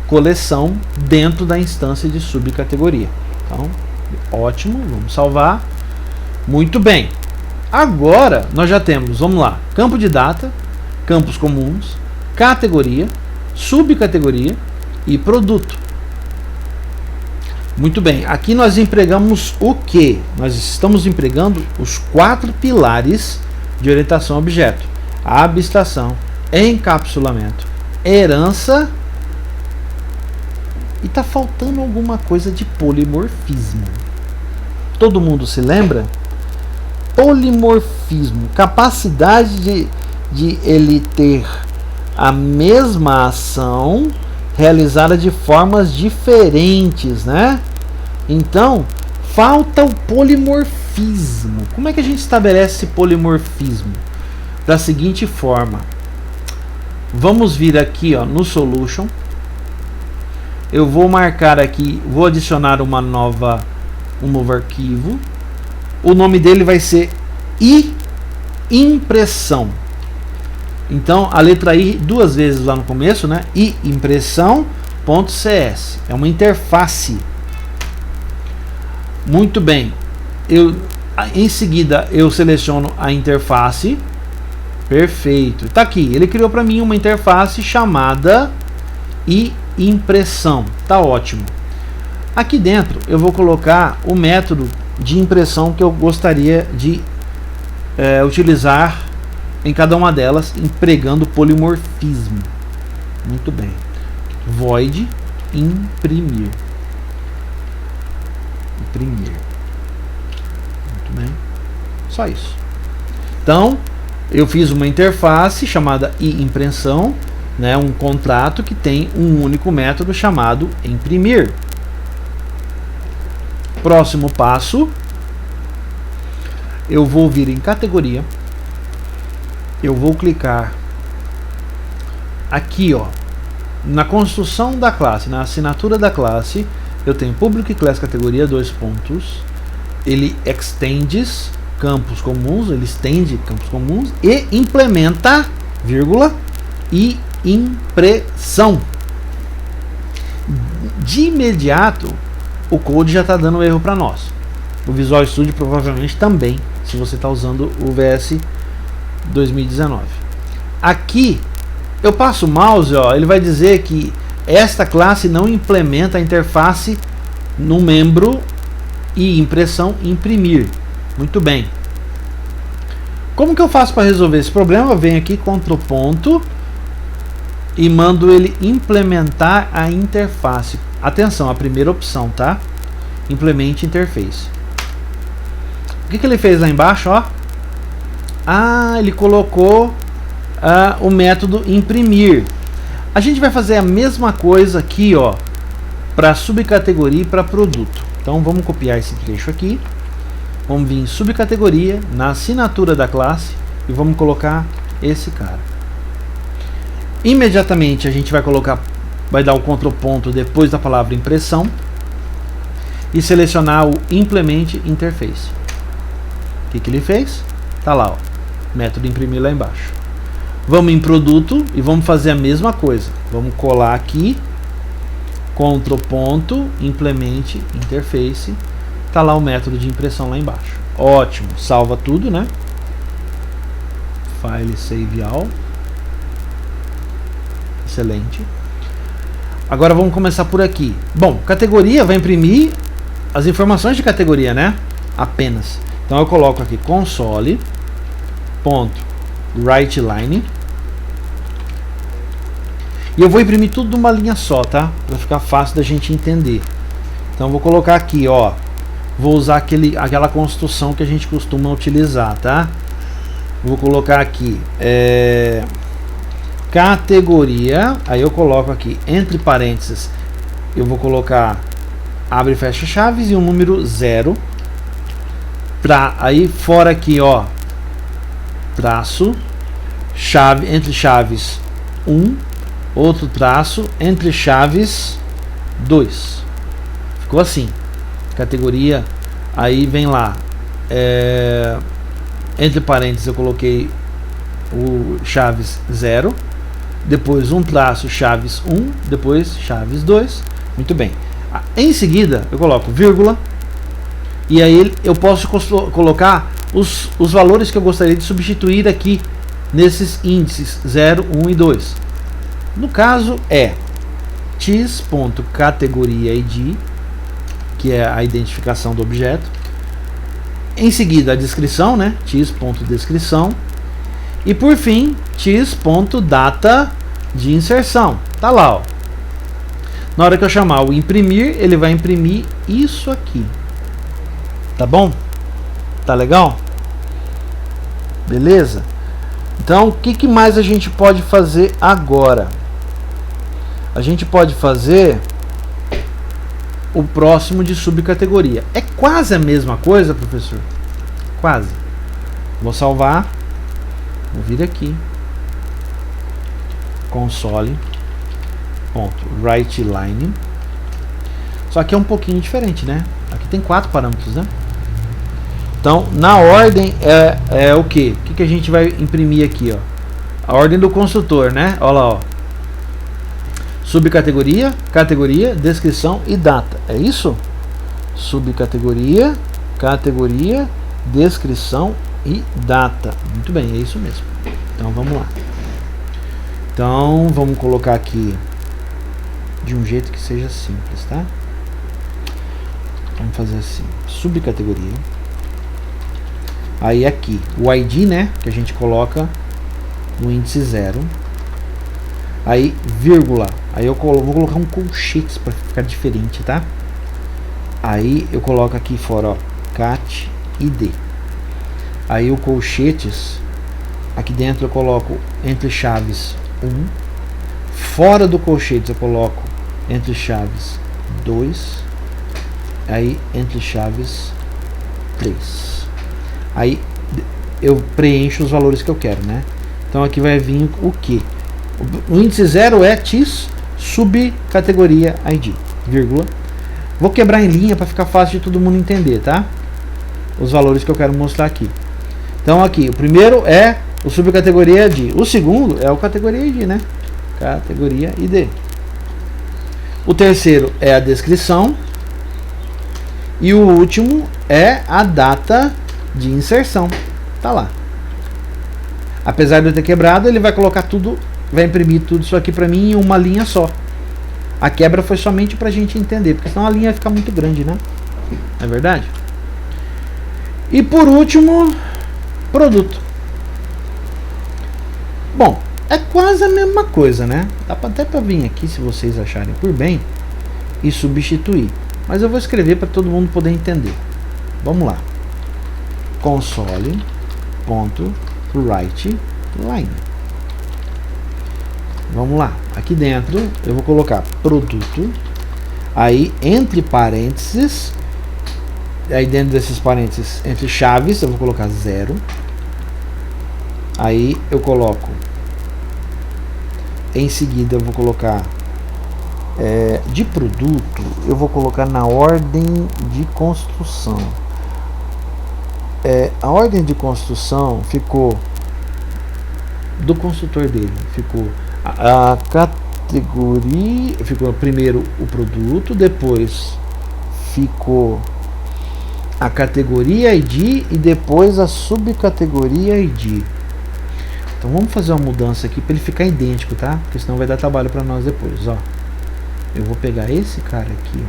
coleção dentro da instância de subcategoria. Então, ótimo, vamos salvar. Muito bem. Agora nós já temos, vamos lá, campo de data, campos comuns, categoria, subcategoria e produto. Muito bem, aqui nós empregamos o que? Nós estamos empregando os 4 pilares de orientação a objeto: a abstração, encapsulamento, herança, e está faltando alguma coisa de polimorfismo. Todo mundo se lembra? Polimorfismo, capacidade de ele ter a mesma ação realizada de formas diferentes, né? Então, falta o polimorfismo. Como é que a gente estabelece esse polimorfismo? Da seguinte forma. Vamos vir aqui, ó, no Solution. Eu vou marcar aqui, vou adicionar um novo arquivo. O nome dele vai ser impressão. Então, a letra I 2 vezes lá no começo, né? impressão.cs. É uma interface. Muito bem. Em seguida, eu seleciono a interface. Perfeito. Está aqui. Ele criou para mim uma interface chamada impressão. Tá ótimo. Aqui dentro, eu vou colocar o método de impressão que eu gostaria de utilizar em cada uma delas, empregando polimorfismo. Muito bem. Void imprimir. Imprimir. Muito bem. Só isso. Então, eu fiz uma interface chamada impressão, né, um contrato que tem um único método chamado imprimir. Próximo passo, eu vou vir em categoria, eu vou clicar aqui, ó, na construção da classe, na assinatura da classe, eu tenho public class categoria, dois pontos, ele extends campos comuns, ele estende campos comuns e implementa, vírgula, e impressão. De imediato, o code já está dando erro para nós. O Visual Studio provavelmente também, se você está usando o VS 2019. Aqui, eu passo o mouse, ó, ele vai dizer que esta classe não implementa a interface no membro e impressão imprimir. Muito bem. Como que eu faço para resolver esse problema? Eu venho aqui, Ctrl ponto, e mando ele implementar a interface. Atenção, a primeira opção, tá? Implemente interface. O que ele fez lá embaixo, ó? Ah, ele colocou o método imprimir. A gente vai fazer a mesma coisa aqui, ó, para subcategoria e para produto. Então vamos copiar esse trecho aqui. Vamos vir em subcategoria, na assinatura da classe, e vamos colocar esse cara. Imediatamente a gente vai colocar, vai dar o Ctrl ponto depois da palavra impressão e selecionar o Implement Interface. O que ele fez? Tá lá, ó, método imprimir lá embaixo. Vamos em produto e vamos fazer a mesma coisa. Vamos colar aqui, Ctrl ponto, Implement Interface. Tá lá o método de impressão lá embaixo. Ótimo, salva tudo, né? File Save All. Excelente. Agora vamos começar por aqui. Bom, categoria vai imprimir as informações de categoria, né? Apenas. Então eu coloco aqui console ponto write line e eu vou imprimir tudo numa linha só, tá? Para ficar fácil da gente entender. Então eu vou colocar aqui, ó. Vou usar aquela construção que a gente costuma utilizar, tá? Vou colocar aqui categoria, aí eu coloco aqui entre parênteses, eu vou colocar abre e fecha chaves e um número 0, pra aí fora aqui, ó, traço, chave, entre chaves 1, outro traço, entre chaves 2. Ficou assim. Categoria, aí vem lá, entre parênteses eu coloquei o chaves 0, depois um traço chaves 1, depois chaves 2, muito bem. Em seguida eu coloco vírgula, e aí eu posso colocar os valores que eu gostaria de substituir aqui nesses índices 0, 1 e 2. No caso é x.categoriaid, que é a identificação do objeto. Em seguida a descrição, né? x.descrição. E por fim, x.data de inserção. Tá lá, ó. Na hora que eu chamar o imprimir, ele vai imprimir isso aqui. Tá bom? Tá legal? Beleza? Então, o que mais a gente pode fazer agora? A gente pode fazer o próximo de subcategoria. É quase a mesma coisa, professor? Quase. Vou salvar. Vou vir aqui. Console. Ponto. Write line. Só que é um pouquinho diferente, né? Aqui tem 4 parâmetros, né? Então, na ordem é o que? O que a gente vai imprimir aqui, ó? A ordem do construtor, né? Olha lá, ó. Subcategoria, categoria, descrição e data. É isso? Subcategoria, categoria, descrição e data. Muito bem, é isso mesmo. Então vamos lá. Então vamos colocar aqui de um jeito que seja simples, tá? Vamos fazer assim, subcategoria. Aí aqui, o ID, né, que a gente coloca no índice 0. Aí, vírgula. Aí eu vou colocar um colchetes para ficar diferente, tá? Aí eu coloco aqui fora, ó, cat id. Aí o colchetes, aqui dentro eu coloco entre chaves 1. Fora do colchetes eu coloco entre chaves 2. Aí entre chaves 3. Aí eu preencho os valores que eu quero, né? Então aqui vai vir o que? O índice 0 é TIS subcategoria ID, vírgula. Vou quebrar em linha para ficar fácil de todo mundo entender, tá? Os valores que eu quero mostrar aqui. Então aqui, o primeiro é o subcategoria ID. O segundo é o categoria ID, né? Categoria ID. O terceiro é a descrição. E o último é a data de inserção. Tá lá. Apesar de eu ter quebrado, ele vai colocar tudo, vai imprimir tudo isso aqui para mim em uma linha só. A quebra foi somente para a gente entender, porque senão a linha fica muito grande, né? Não é verdade? E por último, produto. Bom, é quase a mesma coisa, né? Dá até para vir aqui, se vocês acharem por bem, e substituir. Mas eu vou escrever para todo mundo poder entender. Vamos lá. Console.writeLine. Vamos lá. Aqui dentro eu vou colocar produto. Aí entre parênteses. Aí dentro desses parênteses, entre chaves, eu vou colocar 0. Aí eu coloco. Em seguida eu vou colocar de produto, eu vou colocar na ordem de construção. A ordem de construção ficou do construtor dele, ficou a categoria, ficou primeiro o produto, depois ficou a categoria ID e depois a subcategoria ID. Então vamos fazer uma mudança aqui para ele ficar idêntico, tá? Porque senão vai dar trabalho para nós depois, ó. Eu vou pegar esse cara aqui, ó,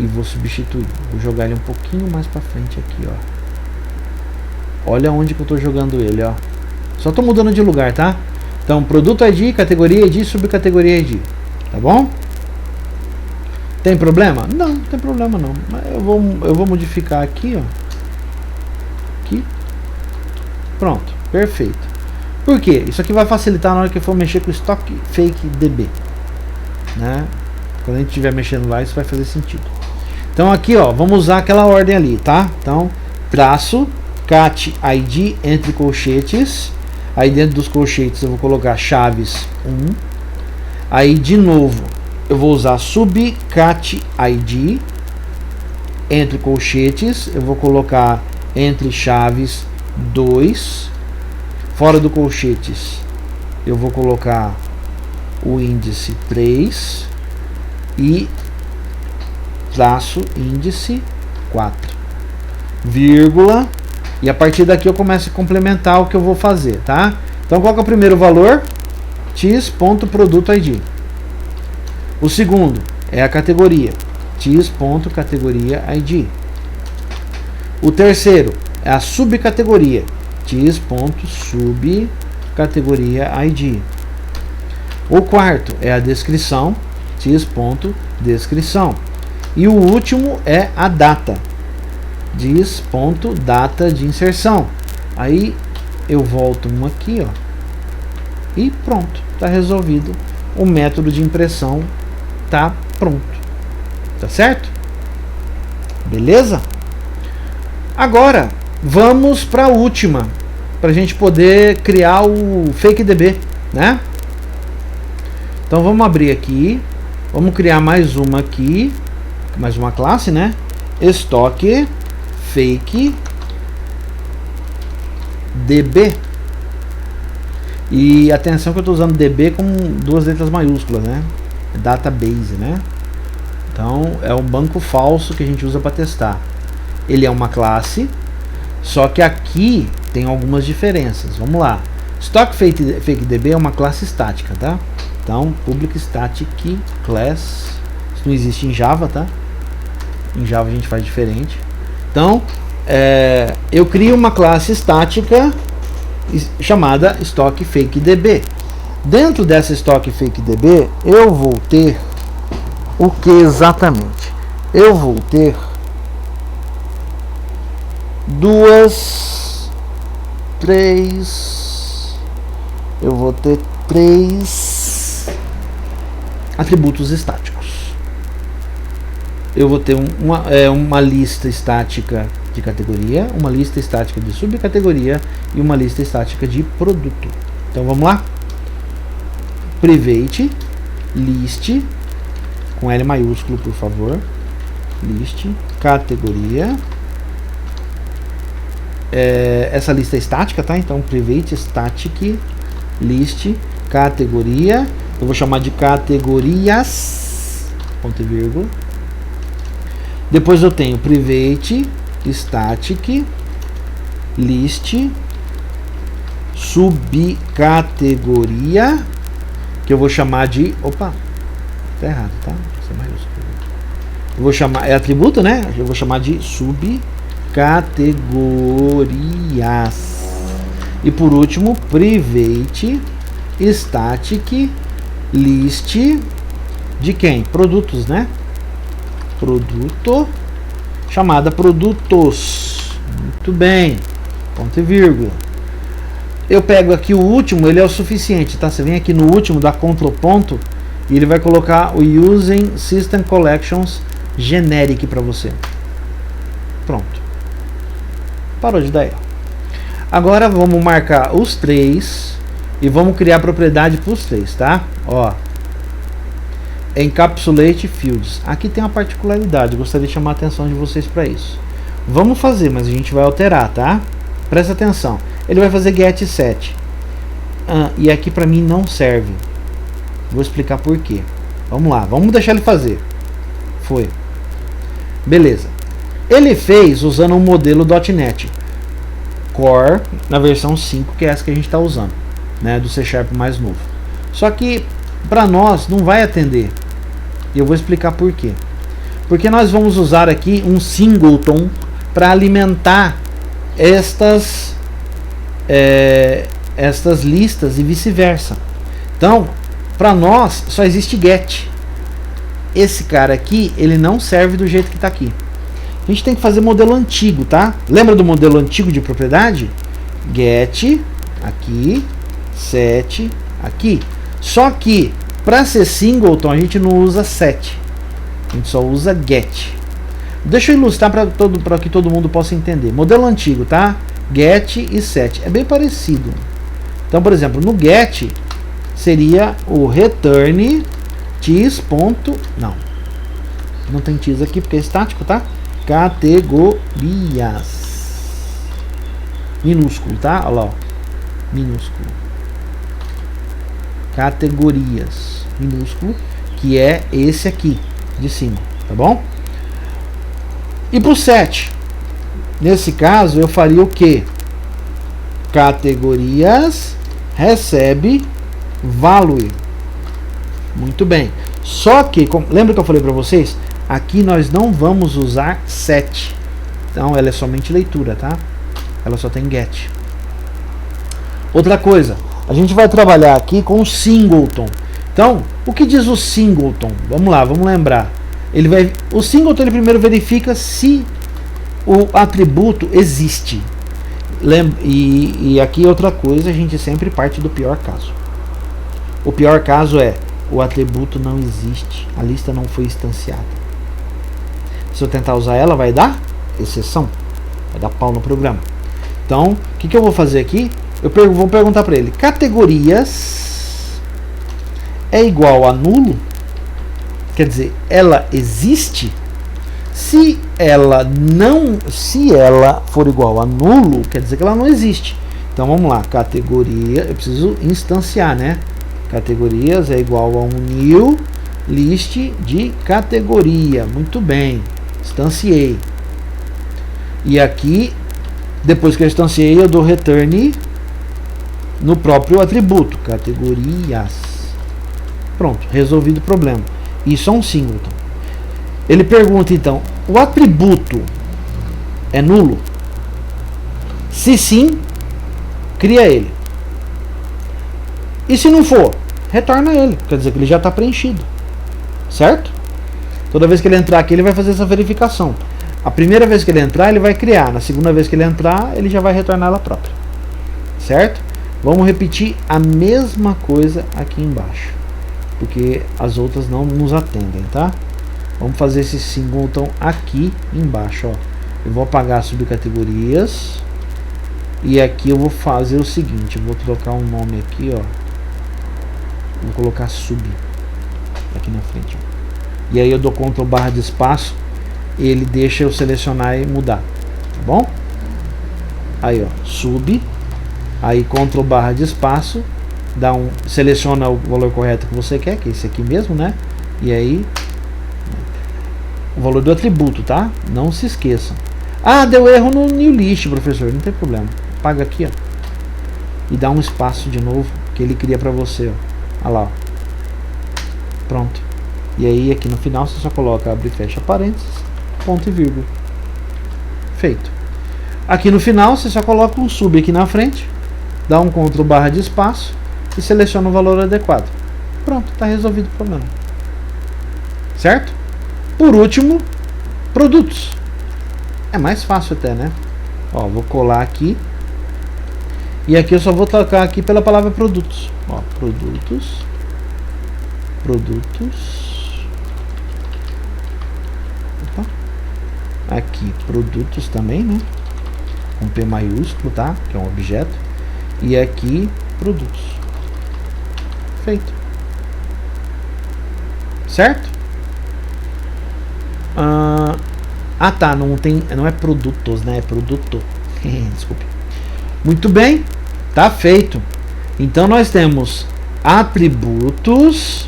e vou substituir. Vou jogar ele um pouquinho mais para frente aqui, ó. Olha onde que eu tô jogando ele, ó. Só tô mudando de lugar, tá? Então, produto ID, categoria ID, subcategoria ID. Tá bom? Tem problema? Não, não tem problema não. Eu vou modificar aqui, ó. Aqui. Pronto, perfeito. Por quê? Isso aqui vai facilitar na hora que eu for mexer com o Stock Fake DB, né? Quando a gente estiver mexendo lá, isso vai fazer sentido. Então aqui, ó, vamos usar aquela ordem ali, tá? Então, traço, cat ID entre colchetes. Aí dentro dos colchetes eu vou colocar chaves 1. Aí de novo eu vou usar subcat ID entre colchetes. Eu vou colocar entre chaves 2. Fora do colchetes eu vou colocar o índice 3 e traço índice 4, vírgula, e a partir daqui eu começo a complementar o que eu vou fazer, tá? Então qual que é o primeiro valor? tis.produtoid. O segundo é a categoria, tis.categoriaid. O terceiro é a subcategoria, tis.subcategoriaid. O quarto é a descrição, tis.descrição. E o último é a data, dis.data de inserção. Aí eu volto um aqui, ó, e pronto, está resolvido. O método de impressão tá pronto, tá certo? Beleza? Agora vamos para a última, para a gente poder criar o Fake DB, né? Então vamos abrir aqui, vamos criar mais uma aqui, mais uma classe, né? Stock Fake DB. E atenção que eu estou usando DB com 2 letras maiúsculas, né? Database, né? Então é um banco falso que a gente usa para testar. Ele é uma classe, só que aqui tem algumas diferenças. Vamos lá. Stock Fake DB é uma classe estática, tá? Então, Public Static Class. Isso não existe em Java, tá? Em Java a gente faz diferente. Então, eu crio uma classe estática chamada Stock Fake DB. Dentro dessa Stock Fake DB, eu vou ter o que exatamente? Eu vou ter eu vou ter três atributos estáticos. Eu vou ter uma lista estática de categoria, uma lista estática de subcategoria e uma lista estática de produto. Então vamos lá? private list, com L maiúsculo, por favor, list, categoria, essa lista é estática, tá? Então private static list, categoria, eu vou chamar de categorias, ponto e vírgula. Depois eu tenho private static list subcategoria, que eu vou chamar de, opa, tá errado, tá? Isso é maiúsculo. Eu vou chamar, é atributo, né? Eu vou chamar de subcategorias. E por último, private static list de quem? Produtos, né? Produto, chamada produtos. Muito bem, ponto e vírgula. Eu pego aqui o último, ele é o suficiente, tá? Você vem aqui no último, dá Ctrl ponto, e ele vai colocar o Using System Collections Generic para você. Pronto. Parou de dar erro. Agora vamos marcar os três e vamos criar propriedade para os três, tá? Ó, Encapsulate Fields. Aqui tem uma particularidade, eu gostaria de chamar a atenção de vocês para isso. Vamos fazer, mas a gente vai alterar, tá? Presta atenção. Ele vai fazer get set. E aqui para mim não serve. Vou explicar por quê. Vamos lá, vamos deixar ele fazer. Foi. Beleza. Ele fez usando um modelo .NET Core na versão 5, que é essa que a gente está usando, né, do C# mais novo. Só que para nós não vai atender. E eu vou explicar por quê. Porque nós vamos usar aqui um singleton para alimentar estas listas e vice-versa. Então, para nós só existe get. Esse cara aqui, ele não serve do jeito que está aqui. A gente tem que fazer modelo antigo, tá? Lembra do modelo antigo de propriedade? Get aqui, set aqui. Só que para ser singleton a gente não usa set. A gente só usa get. Deixa eu ilustrar para que todo mundo possa entender. Modelo antigo, tá? Get e set. É bem parecido. Então, por exemplo, no get seria o return ts. Não tem ts aqui porque é estático, tá? Categorias. Minúsculo, tá? Olha lá, ó. Minúsculo. Categorias. Minúsculo. Que é esse aqui de cima, tá bom? E pro set, nesse caso eu faria o que? Categorias recebe value. Muito bem. Só que, lembra que eu falei para vocês? Aqui nós não vamos usar set. Então ela é somente leitura, tá? Ela só tem get. Outra coisa, a gente vai trabalhar aqui com o singleton. Então, o que diz o singleton? Vamos lá, vamos lembrar. O singleton ele primeiro verifica se o atributo existe. E aqui outra coisa, a gente sempre parte do pior caso. O pior caso é o atributo não existe, a lista não foi instanciada. Se eu tentar usar ela, vai dar exceção, vai dar pau no programa. Então, o que eu vou fazer aqui? Eu vou perguntar para ele: categorias é igual a nulo? Quer dizer, ela existe? Se ela for igual a nulo, quer dizer que ela não existe. Então vamos lá, categoria, eu preciso instanciar, né? Categorias é igual a um new list de categoria. Muito bem, instanciei. E aqui, depois que eu instanciei, eu dou return no próprio atributo, categorias. Pronto, resolvido o problema. Isso é um singleton. Ele pergunta então: o atributo é nulo? Se sim, cria ele. E se não for, retorna ele. Quer dizer que ele já está preenchido. Certo? Toda vez que ele entrar aqui, ele vai fazer essa verificação. A primeira vez que ele entrar, ele vai criar. Na segunda vez que ele entrar, ele já vai retornar ela própria. Certo? Vamos repetir a mesma coisa aqui embaixo, porque as outras não nos atendem, tá? Vamos fazer esse singleton aqui embaixo, ó. Eu vou apagar subcategorias e aqui eu vou fazer o seguinte, eu vou trocar um nome aqui, ó. Vou colocar sub aqui na frente, ó. E aí eu dou Ctrl barra de espaço, ele deixa eu selecionar e mudar, tá bom? Aí ó, sub, aí Ctrl barra de espaço, seleciona o valor correto que você quer, que é esse aqui mesmo, né? E aí o valor do atributo, tá? Não se esqueçam. Ah, deu erro no new list, professor, não tem problema. Paga aqui, ó, e dá um espaço de novo que ele cria para você, ó. Olha lá, ó. Pronto. E aí aqui no final você só coloca abre e fecha parênteses, ponto e vírgula. Feito. Aqui no final você só coloca um sub aqui na frente, dá um Ctrl barra de espaço e seleciona o valor adequado. Pronto, está resolvido o problema. Certo? Por último, produtos. É mais fácil até, né? Ó, vou colar aqui. E aqui eu só vou trocar aqui pela palavra produtos. Ó, produtos. Opa. Aqui, produtos também, né? Com P maiúsculo, tá? Que é um objeto. E aqui, produtos. Feito. Certo? Tá, não é produtos, né? É produto. Desculpe. Muito bem, tá feito. Então nós temos atributos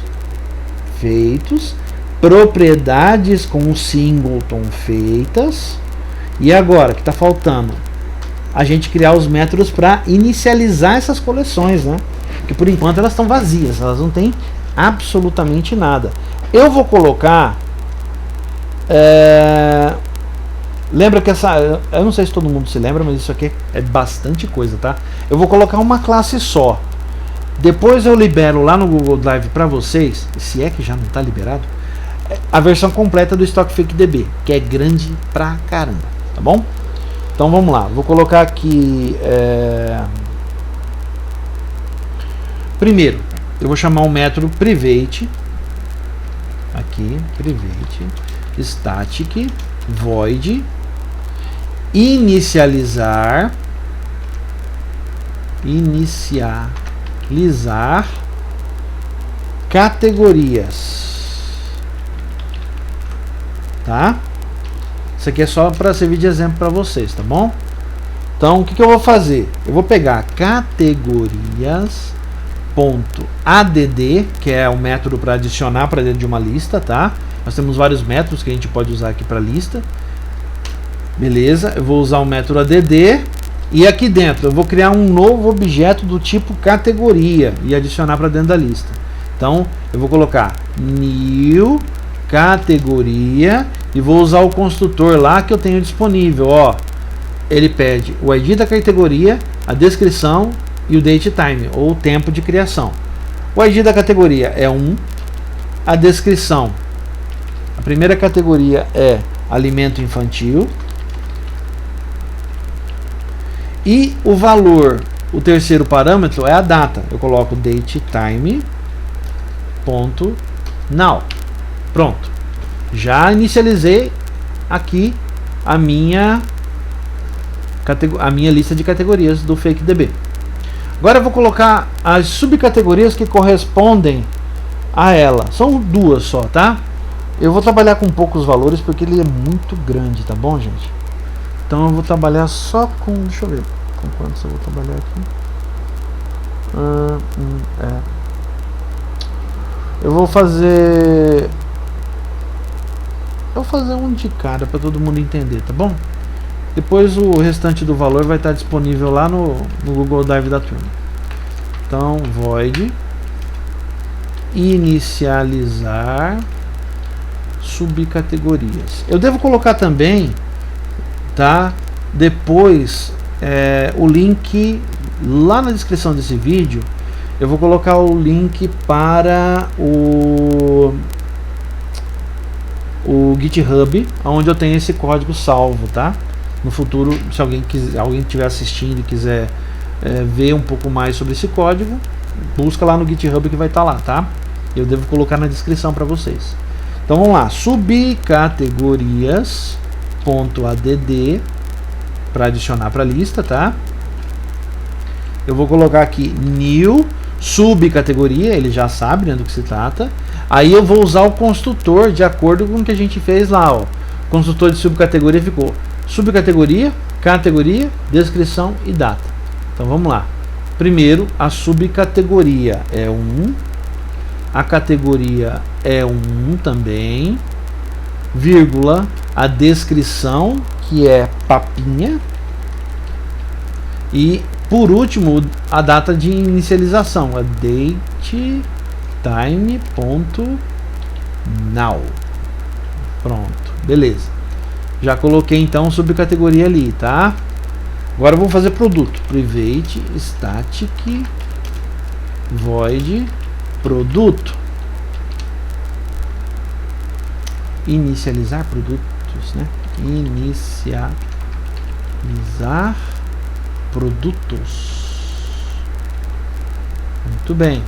feitos, propriedades com singleton feitas, e agora que está faltando a gente criar os métodos para inicializar essas coleções, né? Porque por enquanto elas estão vazias, elas não têm absolutamente nada. Eu vou colocar lembra que eu não sei se todo mundo se lembra, mas isso aqui é bastante coisa, tá? Eu vou colocar uma classe só. Depois eu libero lá no Google Drive para vocês, se é que já não está liberado, a versão completa do Stockfake DB, que é grande pra caramba, tá bom? Então vamos lá, vou colocar aqui primeiro, eu vou chamar um método private aqui, private static void inicializar categorias, tá? Isso aqui é só para servir de exemplo para vocês, tá bom? Então o que eu vou fazer? Eu vou pegar categorias.add, que é o método para adicionar para dentro de uma lista, tá? Nós temos vários métodos que a gente pode usar aqui para lista. Beleza, eu vou usar o método add e aqui dentro eu vou criar um novo objeto do tipo categoria e adicionar para dentro da lista. Então eu vou colocar new categoria e vou usar o construtor lá que eu tenho disponível. Ó, ele pede o ID da categoria, a descrição e o date time, ou o tempo de criação. O ID da categoria é 1, a descrição, a primeira categoria é alimento infantil, e o valor, o terceiro parâmetro é a data. Eu coloco datetime.now. Pronto. Já inicializei aqui a minha lista de categorias do FakeDB. Agora eu vou colocar as subcategorias que correspondem a ela. São duas só, tá? Eu vou trabalhar com poucos valores porque ele é muito grande, tá bom, gente? Então eu vou trabalhar só com... Deixa eu ver com quantos eu vou trabalhar aqui. Eu vou fazer um de cada para todo mundo entender, tá bom? Depois o restante do valor vai estar disponível lá no Google Drive da turma. Então void inicializar subcategorias. Eu devo colocar também, tá? Depois o link lá na descrição desse vídeo. Eu vou colocar o link para o GitHub, onde eu tenho esse código salvo, tá? No futuro, se alguém estiver assistindo e quiser ver um pouco mais sobre esse código, busca lá no GitHub que vai estar lá, tá? Eu devo colocar na descrição para vocês. Então vamos lá, subcategorias.add para adicionar para a lista, tá? Eu vou colocar aqui new subcategoria, ele já sabe, né, do que se trata. Aí eu vou usar o construtor de acordo com o que a gente fez lá, ó. O construtor de subcategoria ficou subcategoria, categoria, descrição e data. Então vamos lá. Primeiro, a subcategoria é 1, a categoria é 1 também, vírgula, a descrição, que é papinha, e por último a data de inicialização, a date time.now. Pronto, beleza. Já coloquei então subcategoria ali, tá? Agora eu vou fazer produto. Private static void produto. Inicializar produtos, né? Inicializar produtos. Muito bem.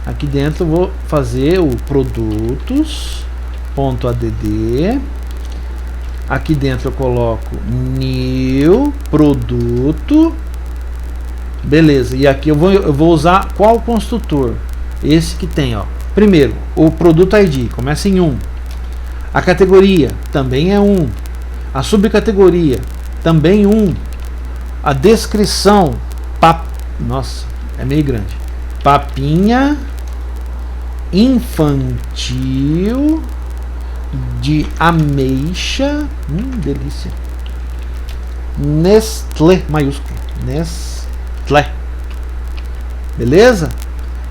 Aqui dentro eu vou fazer o produtos.add. Aqui dentro eu coloco new produto. Beleza. E aqui eu vou usar qual construtor? Esse que tem, ó. Primeiro, o produto ID começa em 1. A categoria também é 1. A subcategoria também 1. A descrição, nossa, é meio grande. Papinha infantil de ameixa, delícia. Nestlé maiúsculo, Nestlé. Beleza?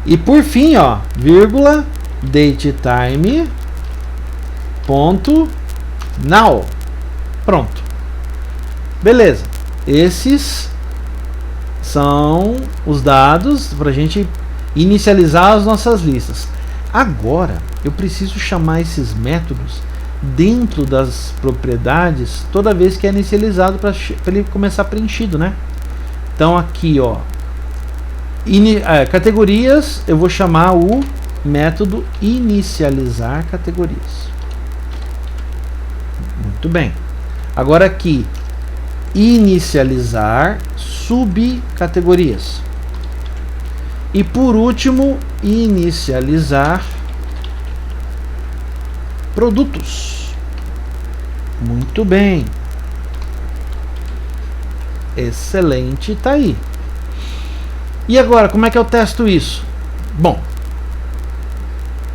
E por fim, ó, vírgula, date time ponto now. Pronto. Beleza. Esses são os dados para a gente inicializar as nossas listas. Agora eu preciso chamar esses métodos dentro das propriedades toda vez que é inicializado para ele começar preenchido, né? Então aqui, ó, categorias, eu vou chamar o método inicializar categorias. Muito bem. Agora aqui, inicializar subcategorias. E por último, inicializar produtos. Muito bem. Excelente, tá aí. E agora, como é que eu testo isso? Bom,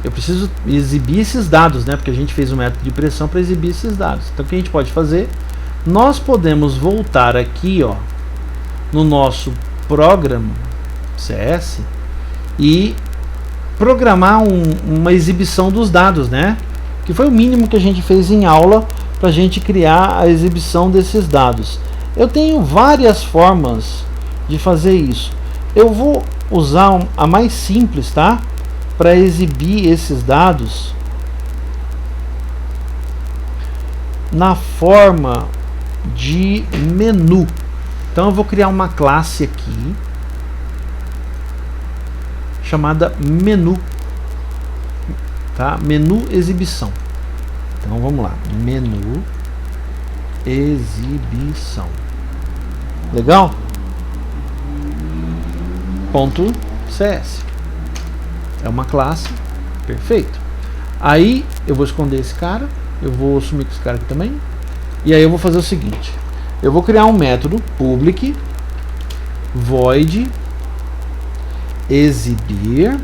eu preciso exibir esses dados, né? Porque a gente fez um método de pressão para exibir esses dados. Então o que a gente pode fazer? Nós podemos voltar aqui, ó, no nosso programa CS e programar uma exibição dos dados, né? Que foi o mínimo que a gente fez em aula para a gente criar a exibição desses dados. Eu tenho várias formas de fazer isso. Eu vou usar a mais simples, tá? Para exibir esses dados na forma de menu. Então eu vou criar uma classe aqui chamada menu, tá? Menu exibição. Então vamos lá, menu exibição. Legal? Ponto CS. É uma classe, perfeito. Aí eu vou esconder esse cara, eu vou assumir com esse cara aqui também. E aí eu vou fazer o seguinte: eu vou criar um método public void exibir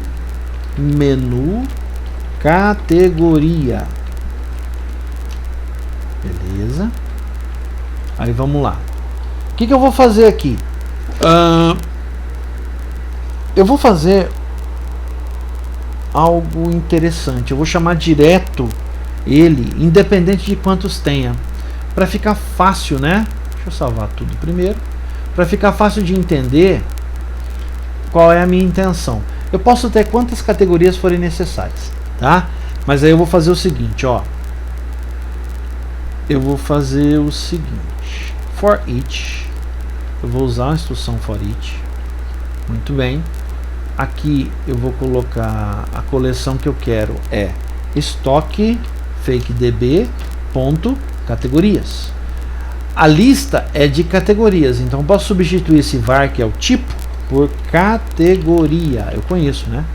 menu categoria. Beleza? Aí vamos lá. O que eu vou fazer aqui? Eu vou fazer algo interessante. Eu vou chamar direto ele, independente de quantos tenha, para ficar fácil, né? Deixa eu salvar tudo primeiro, para ficar fácil de entender qual é a minha intenção. Eu posso ter quantas categorias forem necessárias, tá? Mas aí eu vou fazer o seguinte, ó. Eu vou fazer o seguinte: for each. Eu vou usar a instrução for each. Muito bem. Aqui eu vou colocar a coleção que eu quero é estoque fakedb ponto categorias. A lista é de categorias, então posso substituir esse var, que é o tipo, por categoria. Eu conheço, né?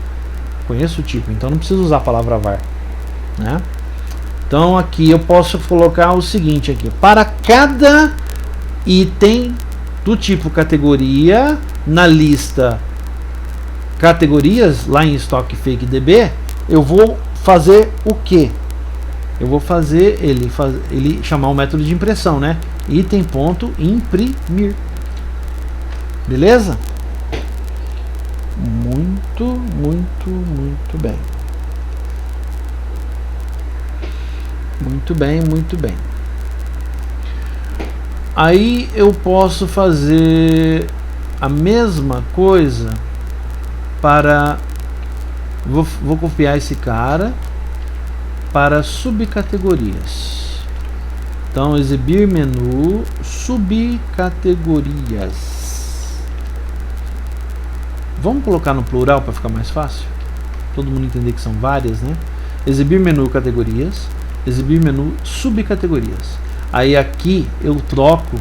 Conheço o tipo, então não preciso usar a palavra var, né? Então aqui eu posso colocar o seguinte aqui: para cada item do tipo categoria na lista categorias lá em estoque fake DB, eu vou fazer o que? Eu vou fazer ele chamar o método de impressão, né? Item.imprimir. Beleza? Muito bem. Muito bem. Aí eu posso fazer a mesma coisa para... Vou copiar esse cara para subcategorias. Então, exibir menu, subcategorias. Vamos colocar no plural para ficar mais fácil? Todo mundo entender que são várias, né? Exibir menu categorias, exibir menu subcategorias. Aí aqui eu troco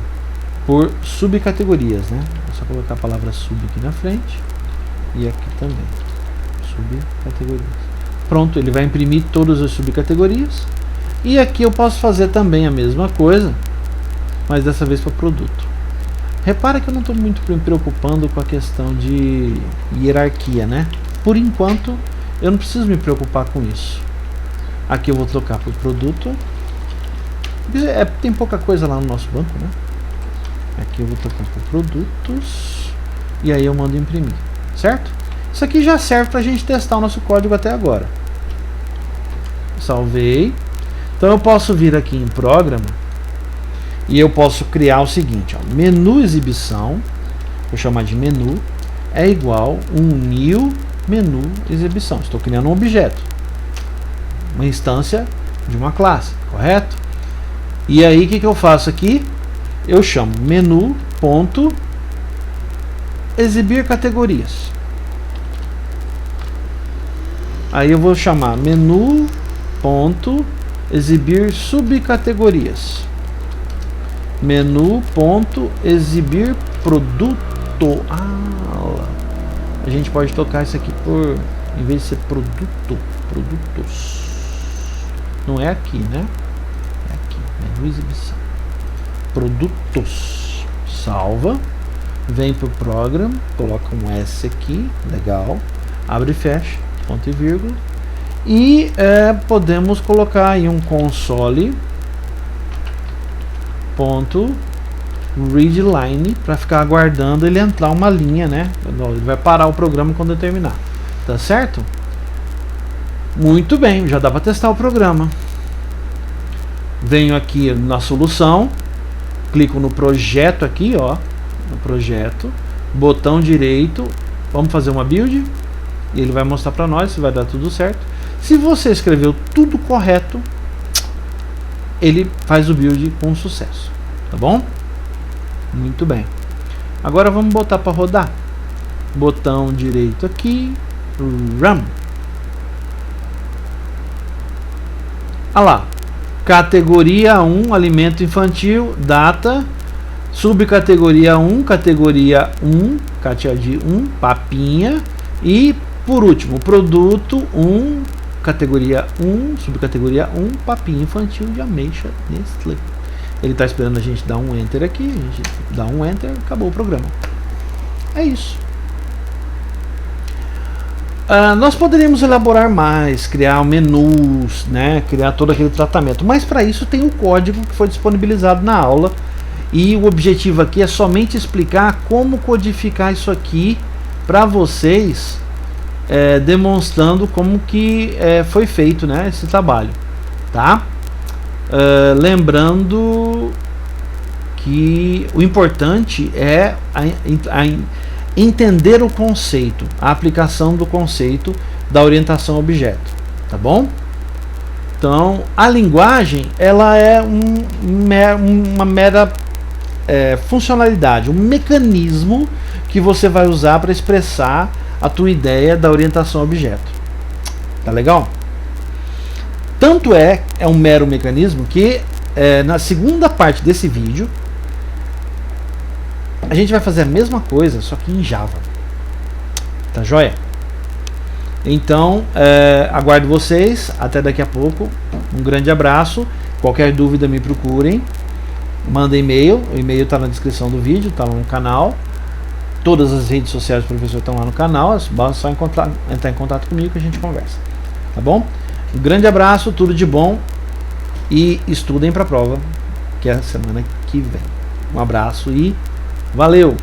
por subcategorias, né? Vou só colocar a palavra sub aqui na frente e aqui também. Subcategorias. Pronto, ele vai imprimir todas as subcategorias. E aqui eu posso fazer também a mesma coisa, mas dessa vez para produto. Repara que eu não estou muito me preocupando com a questão de hierarquia, né? Por enquanto, eu não preciso me preocupar com isso. Aqui eu vou trocar por produto. Tem pouca coisa lá no nosso banco, né? Aqui eu vou trocar por produtos. E aí eu mando imprimir, certo? Isso aqui já serve para a gente testar o nosso código até agora. Salvei. Então eu posso vir aqui em programa e eu posso criar o seguinte, ó, menu exibição, vou chamar de menu, é igual um new menu exibição. Estou criando um objeto, uma instância de uma classe, correto? E aí o que eu faço aqui? Eu chamo menu ponto exibir categorias. Aí eu vou chamar menu ponto exibir subcategorias. Menu ponto exibir produto. A gente pode tocar isso aqui por, em vez de ser produto, produtos. Não é aqui, né? É aqui, menu exibição. Produtos. Salva. Vem pro programa, coloca um S aqui, legal. Abre e fecha, ponto e vírgula. E podemos colocar aí um console.readline para ficar aguardando ele entrar uma linha, né? Ele vai parar o programa quando eu terminar. Tá certo? Muito bem, já dá para testar o programa. Venho aqui na solução, clico no projeto aqui, ó, no projeto, botão direito, vamos fazer uma build e ele vai mostrar para nós se vai dar tudo certo. Se você escreveu tudo correto, ele faz o build com sucesso, tá bom? Muito bem. Agora vamos botar para rodar. Botão direito aqui, Run. Olha lá, categoria 1, alimento infantil, data, subcategoria 1, categoria 1, categoria 1, papinha, e por último, produto 1, categoria 1, subcategoria 1, papinha infantil de ameixa Nestlé. Ele está esperando a gente dar um enter aqui, a gente dá um enter, acabou o programa. É isso. Nós poderíamos elaborar mais, criar menus, né, criar todo aquele tratamento, mas para isso tem um código que foi disponibilizado na aula e o objetivo aqui é somente explicar como codificar isso aqui para vocês, demonstrando como que foi feito, né, esse trabalho, tá? Lembrando que o importante é entender o conceito, a aplicação do conceito da orientação a objeto, tá bom? Então, a linguagem, ela é uma mera funcionalidade, um mecanismo que você vai usar para expressar a tua ideia da orientação a objeto. Tá legal? Tanto é um mero mecanismo que na segunda parte desse vídeo a gente vai fazer a mesma coisa, só que em Java, Tá joia? Então, aguardo vocês. Até daqui a pouco. Um grande abraço. Qualquer dúvida, me procurem. Manda e-mail. O e-mail está na descrição do vídeo, está lá no canal. Todas as redes sociais do professor estão lá no canal. Basta só entrar em contato comigo que a gente conversa. Tá bom? Um grande abraço, tudo de bom. E estudem para a prova, que é a semana que vem. Um abraço e valeu!